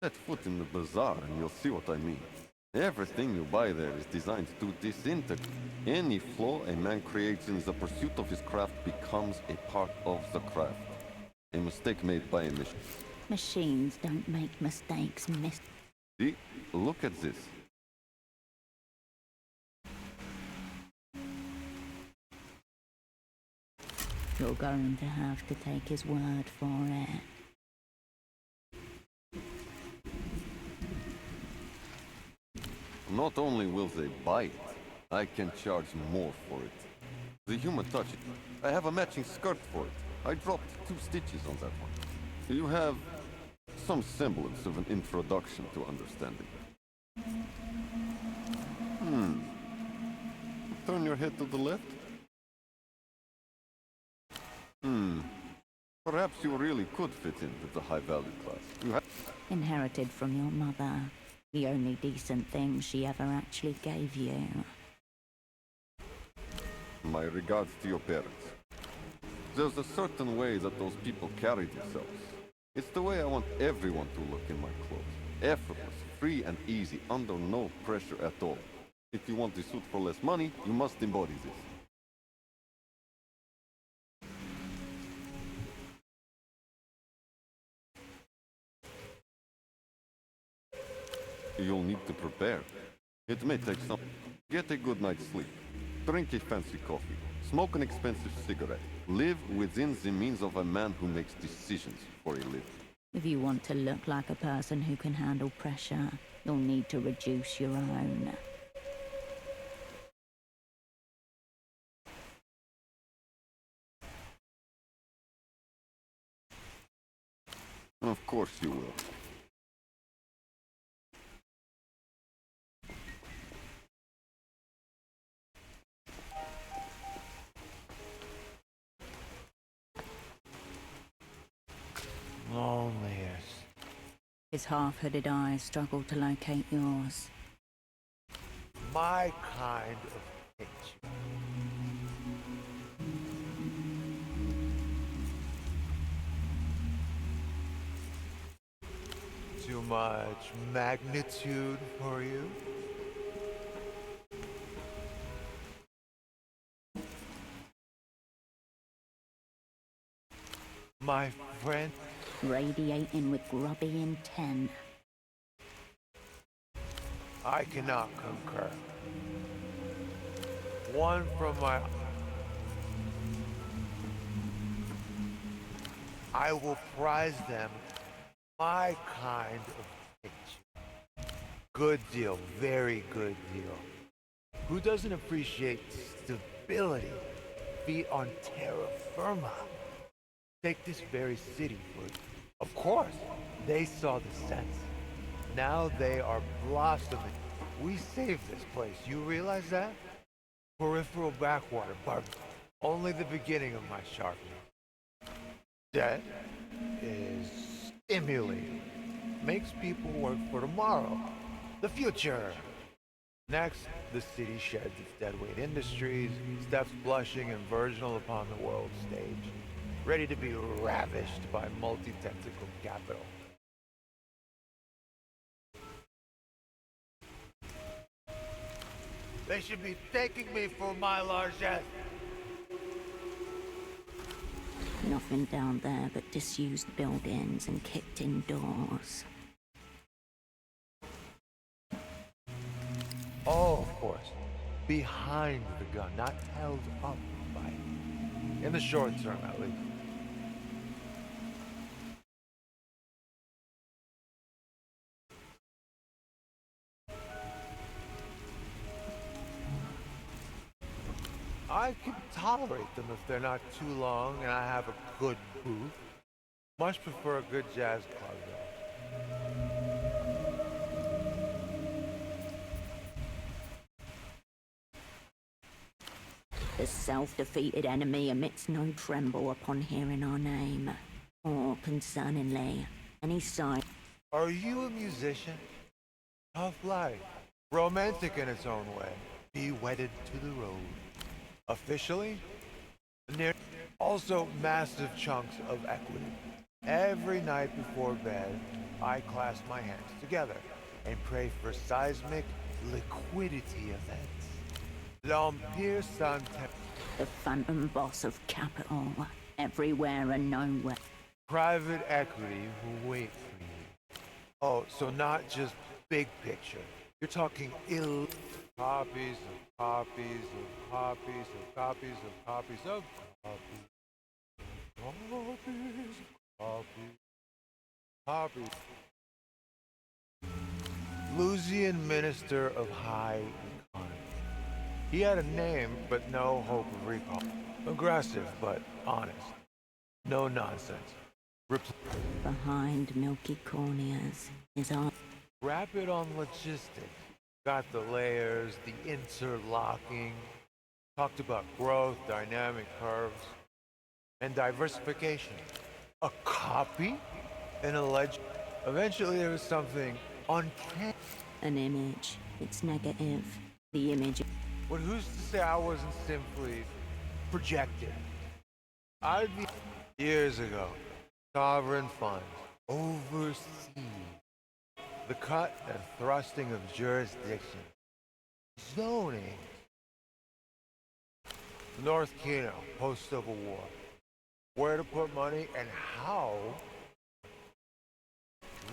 [SPEAKER 16] Set foot in the bazaar and you'll see what I mean. Everything you buy there is designed to disintegrate. Any flaw a man creates in the pursuit of his craft becomes a part of the craft. A mistake made by a machine.
[SPEAKER 1] Machines don't make mistakes, miss.
[SPEAKER 16] See? Look at this.
[SPEAKER 1] You're going to have to take his word for it.
[SPEAKER 16] Not only will they buy it, I can charge more for it. The human touch. I have a matching skirt for it. I dropped 2 stitches on that one. You have some semblance of an introduction to understanding. Turn your head to the left. Perhaps you really could fit into the high-value class. You have...
[SPEAKER 1] Inherited from your mother. The only decent thing she ever actually gave you.
[SPEAKER 16] My regards to your parents. There's a certain way that those people carry themselves. It's the way I want everyone to look in my clothes. Effortless, free and easy, under no pressure at all. If you want the suit for less money, you must embody this. You'll need to prepare. It may take some... Get a good night's sleep. Drink a fancy coffee. Smoke an expensive cigarette. Live within the means of a man who makes decisions for a living.
[SPEAKER 1] If you want to look like a person who can handle pressure, you'll need to reduce your own.
[SPEAKER 16] Of course you will.
[SPEAKER 1] His half-hooded eyes struggle to locate yours.
[SPEAKER 17] My kind of picture. Too much magnitude for you? My friend?
[SPEAKER 1] Radiating with grubby intent.
[SPEAKER 17] I cannot concur. One from my... I will prize them. My kind of picture. Good deal, very good deal. Who doesn't appreciate stability? Feet on terra firma. Take this very city for... Of course, they saw the sense. Now they are blossoming. We saved this place, you realize that? Peripheral backwater, but only the beginning of my sharpening. Debt is stimulating. Makes people work for tomorrow. The future. Next, the city sheds its deadweight industries, steps blushing and virginal upon the world stage, ready to be ravished by multi-tentacled capital. They should be thanking me for my largesse.
[SPEAKER 1] Nothing down there but disused buildings and kicked-in doors.
[SPEAKER 17] Oh, of course. Behind the gun, not held up by it. In the short term, at least. I can tolerate them if they're not too long and I have a good booth. Much prefer a good jazz club, though.
[SPEAKER 1] The self-defeated enemy emits no tremble upon hearing our name. Or, concerningly, any sign...
[SPEAKER 17] Are you a musician? Tough life. Romantic in its own way. Be wedded to the road. Officially, also massive chunks of equity. Every night before bed, I clasp my hands together and pray for seismic liquidity events. L'Empire Sante.
[SPEAKER 1] The phantom boss of Capitulo, everywhere and nowhere.
[SPEAKER 17] Private equity who wait for you. Oh, so not just big picture. You're talking copies of copies of copies of copies of copies of copies. Lusian Minister of High Economy. He had a name, but no hope of recall. Aggressive, but honest. No nonsense.
[SPEAKER 1] Behind milky corneas is our...
[SPEAKER 17] Rapid on logistics. Got the layers, the interlocking. Talked about growth, dynamic curves, and diversification. A copy? An alleged... Eventually there was something uncanny.
[SPEAKER 1] An image. It's negative. The image...
[SPEAKER 17] But who's to say I wasn't simply projected? I'd be... Years ago. Sovereign funds. Overseas. The cut and thrusting of jurisdiction. Zoning. North Kino, post-Civil War. Where to put money and how.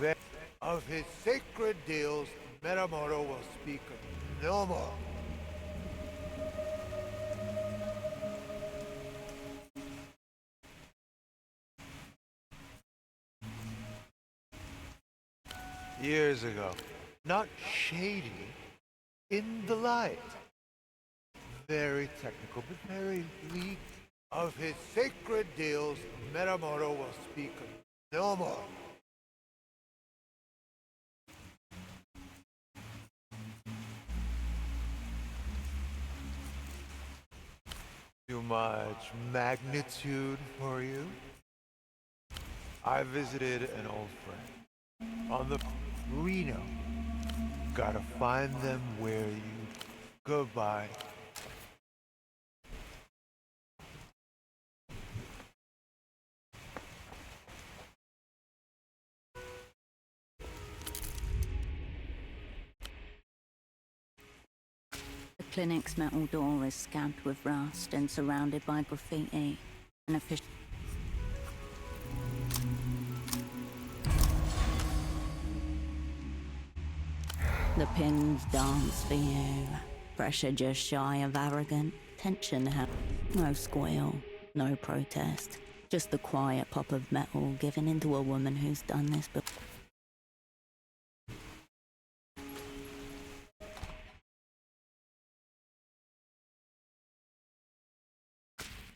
[SPEAKER 17] Then, of his sacred deals, Metamoto will speak no more. Years ago. Not shady. In the light. Very technical, but very bleak. Of his sacred deals, Metamoto will speak no more. Too much magnitude for you? I visited an old friend. On the Reno. Gotta find them where you... Goodbye.
[SPEAKER 1] The clinic's metal door is scabbed with rust and surrounded by graffiti. An official. The pins dance for you. Pressure just shy of arrogant. Tension held. No squeal, no protest. Just the quiet pop of metal given into a woman who's done this before.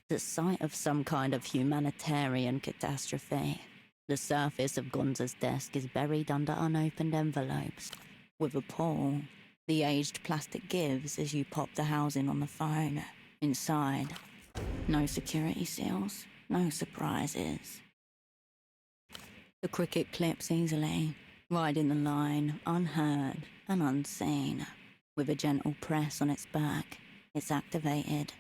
[SPEAKER 1] The site of some kind of humanitarian catastrophe. The surface of Gonza's desk is buried under unopened envelopes. With a pull, the aged plastic gives as you pop the housing on the phone. Inside, no security seals, no surprises. The cricket clips easily, riding the line, unheard and unseen. With a gentle press on its back, it's activated.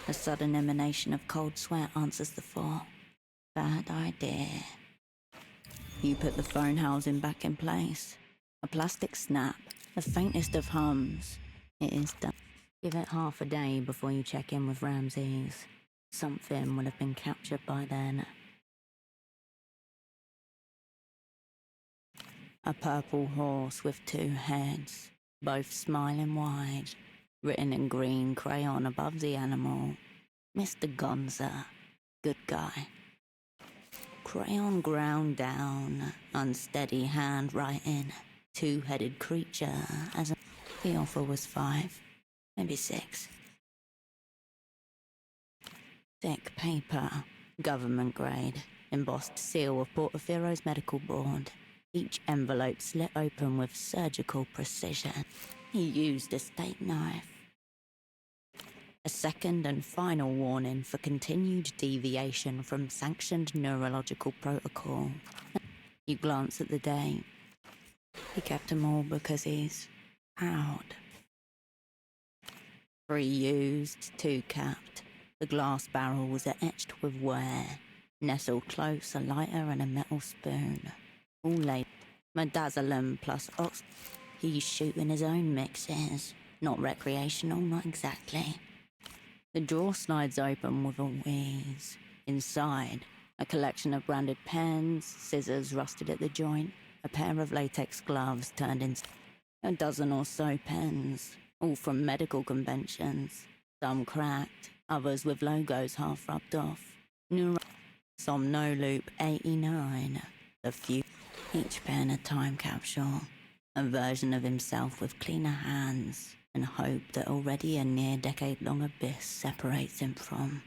[SPEAKER 1] A sudden emanation of cold sweat answers the fall. Bad idea. You put the phone housing back in place. A plastic snap, the faintest of hums. It is done. Give it half a day before you check in with Ramses. Something will have been captured by then. A purple horse with two heads, both smiling wide, written in green crayon above the animal. Mr. Gonza, good guy. Crayon ground down, unsteady handwriting, two-headed creature as a... The offer was 5, maybe 6. Thick paper, government grade, embossed seal of Portofiero's medical board. Each envelope slit open with surgical precision. He used a steak knife. A second and final warning for continued deviation from sanctioned neurological protocol. You glance at the date. He kept them all because he's proud. 3 used, 2 capped. The glass barrels are etched with wear. Nestled close, a lighter and a metal spoon. All laid. Midazolam plus ox. He's shooting his own mixes. Not recreational, not exactly. The drawer slides open with a wheeze. Inside, a collection of branded pens, scissors rusted at the joint, a pair of latex gloves turned into a dozen or so pens, all from medical conventions. Some cracked, others with logos half rubbed off. Somnoloop 89. A few. Each pen a time capsule. A version of himself with cleaner hands. And hope that already a near-decade-long abyss separates him from.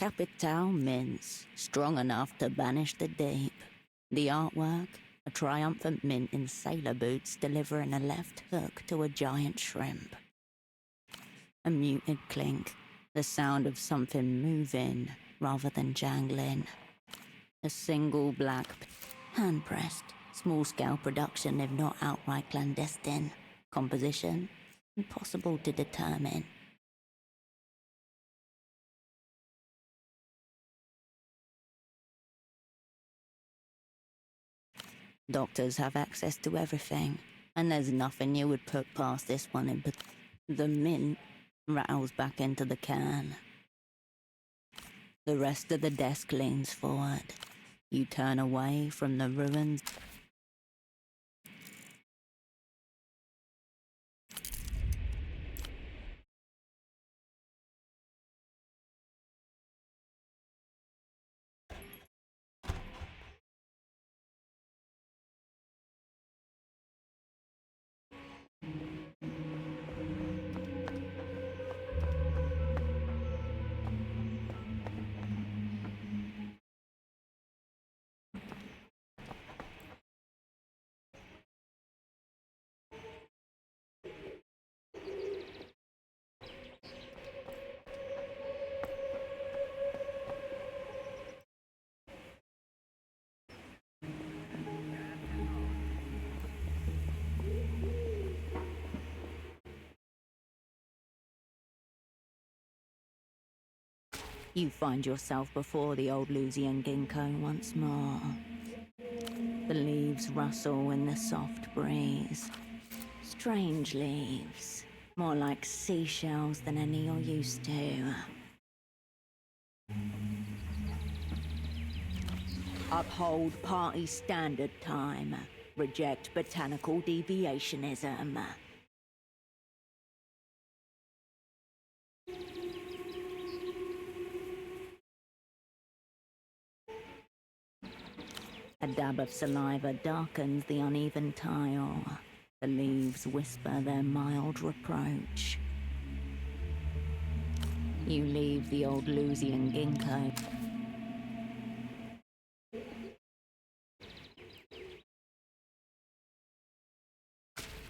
[SPEAKER 1] Capitulo mints, strong enough to banish the deep. The artwork, a triumphant mint in sailor boots delivering a left hook to a giant shrimp. A muted clink, the sound of something moving rather than jangling. A single black, hand-pressed, small-scale production if not outright clandestine. Composition, impossible to determine. Doctors have access to everything, and there's nothing you would put past this one in particular. The mint rattles back into the can. The rest of the desk leans forward. You turn away from the ruins. You find yourself before the old Lusian ginkgo once more. The leaves rustle in the soft breeze. Strange leaves, more like seashells than any you're used to. Uphold party standard time. Reject botanical deviationism. A dab of saliva darkens the uneven tile. The leaves whisper their mild reproach. You leave the old Lusian ginkgo.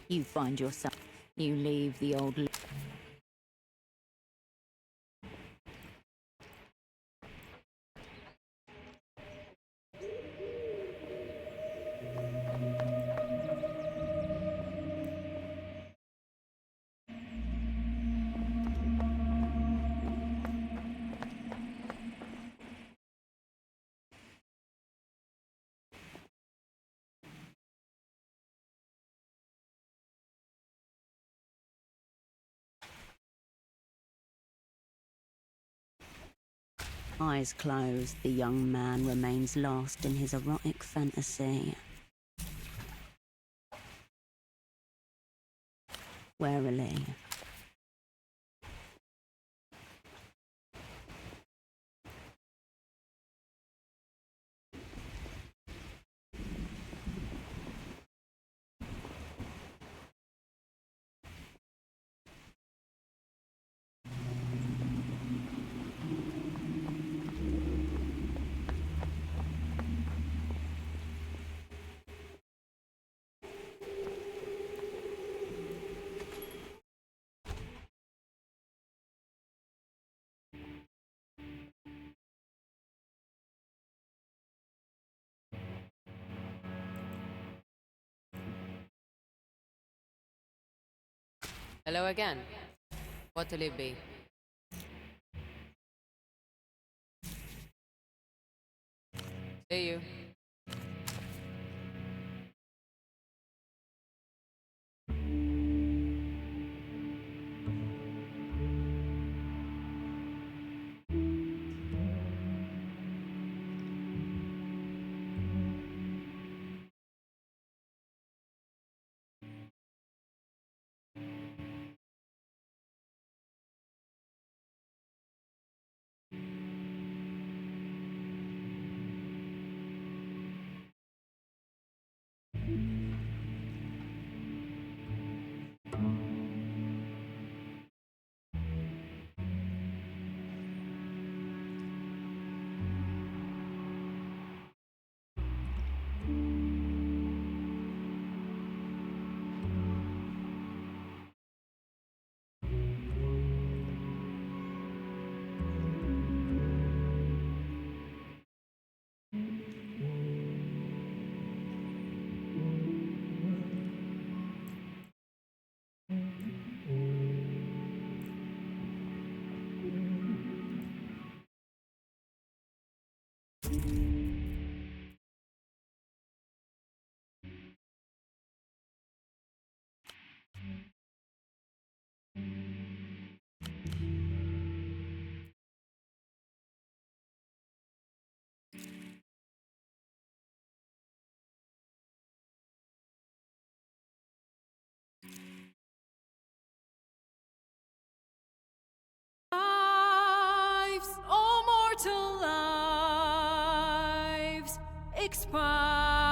[SPEAKER 1] You find yourself. You leave the old. Eyes closed, the young man remains lost in his erotic fantasy. Warily.
[SPEAKER 18] Hello again. What'll it be? See you.
[SPEAKER 19] Lives, oh mortal lives, expire.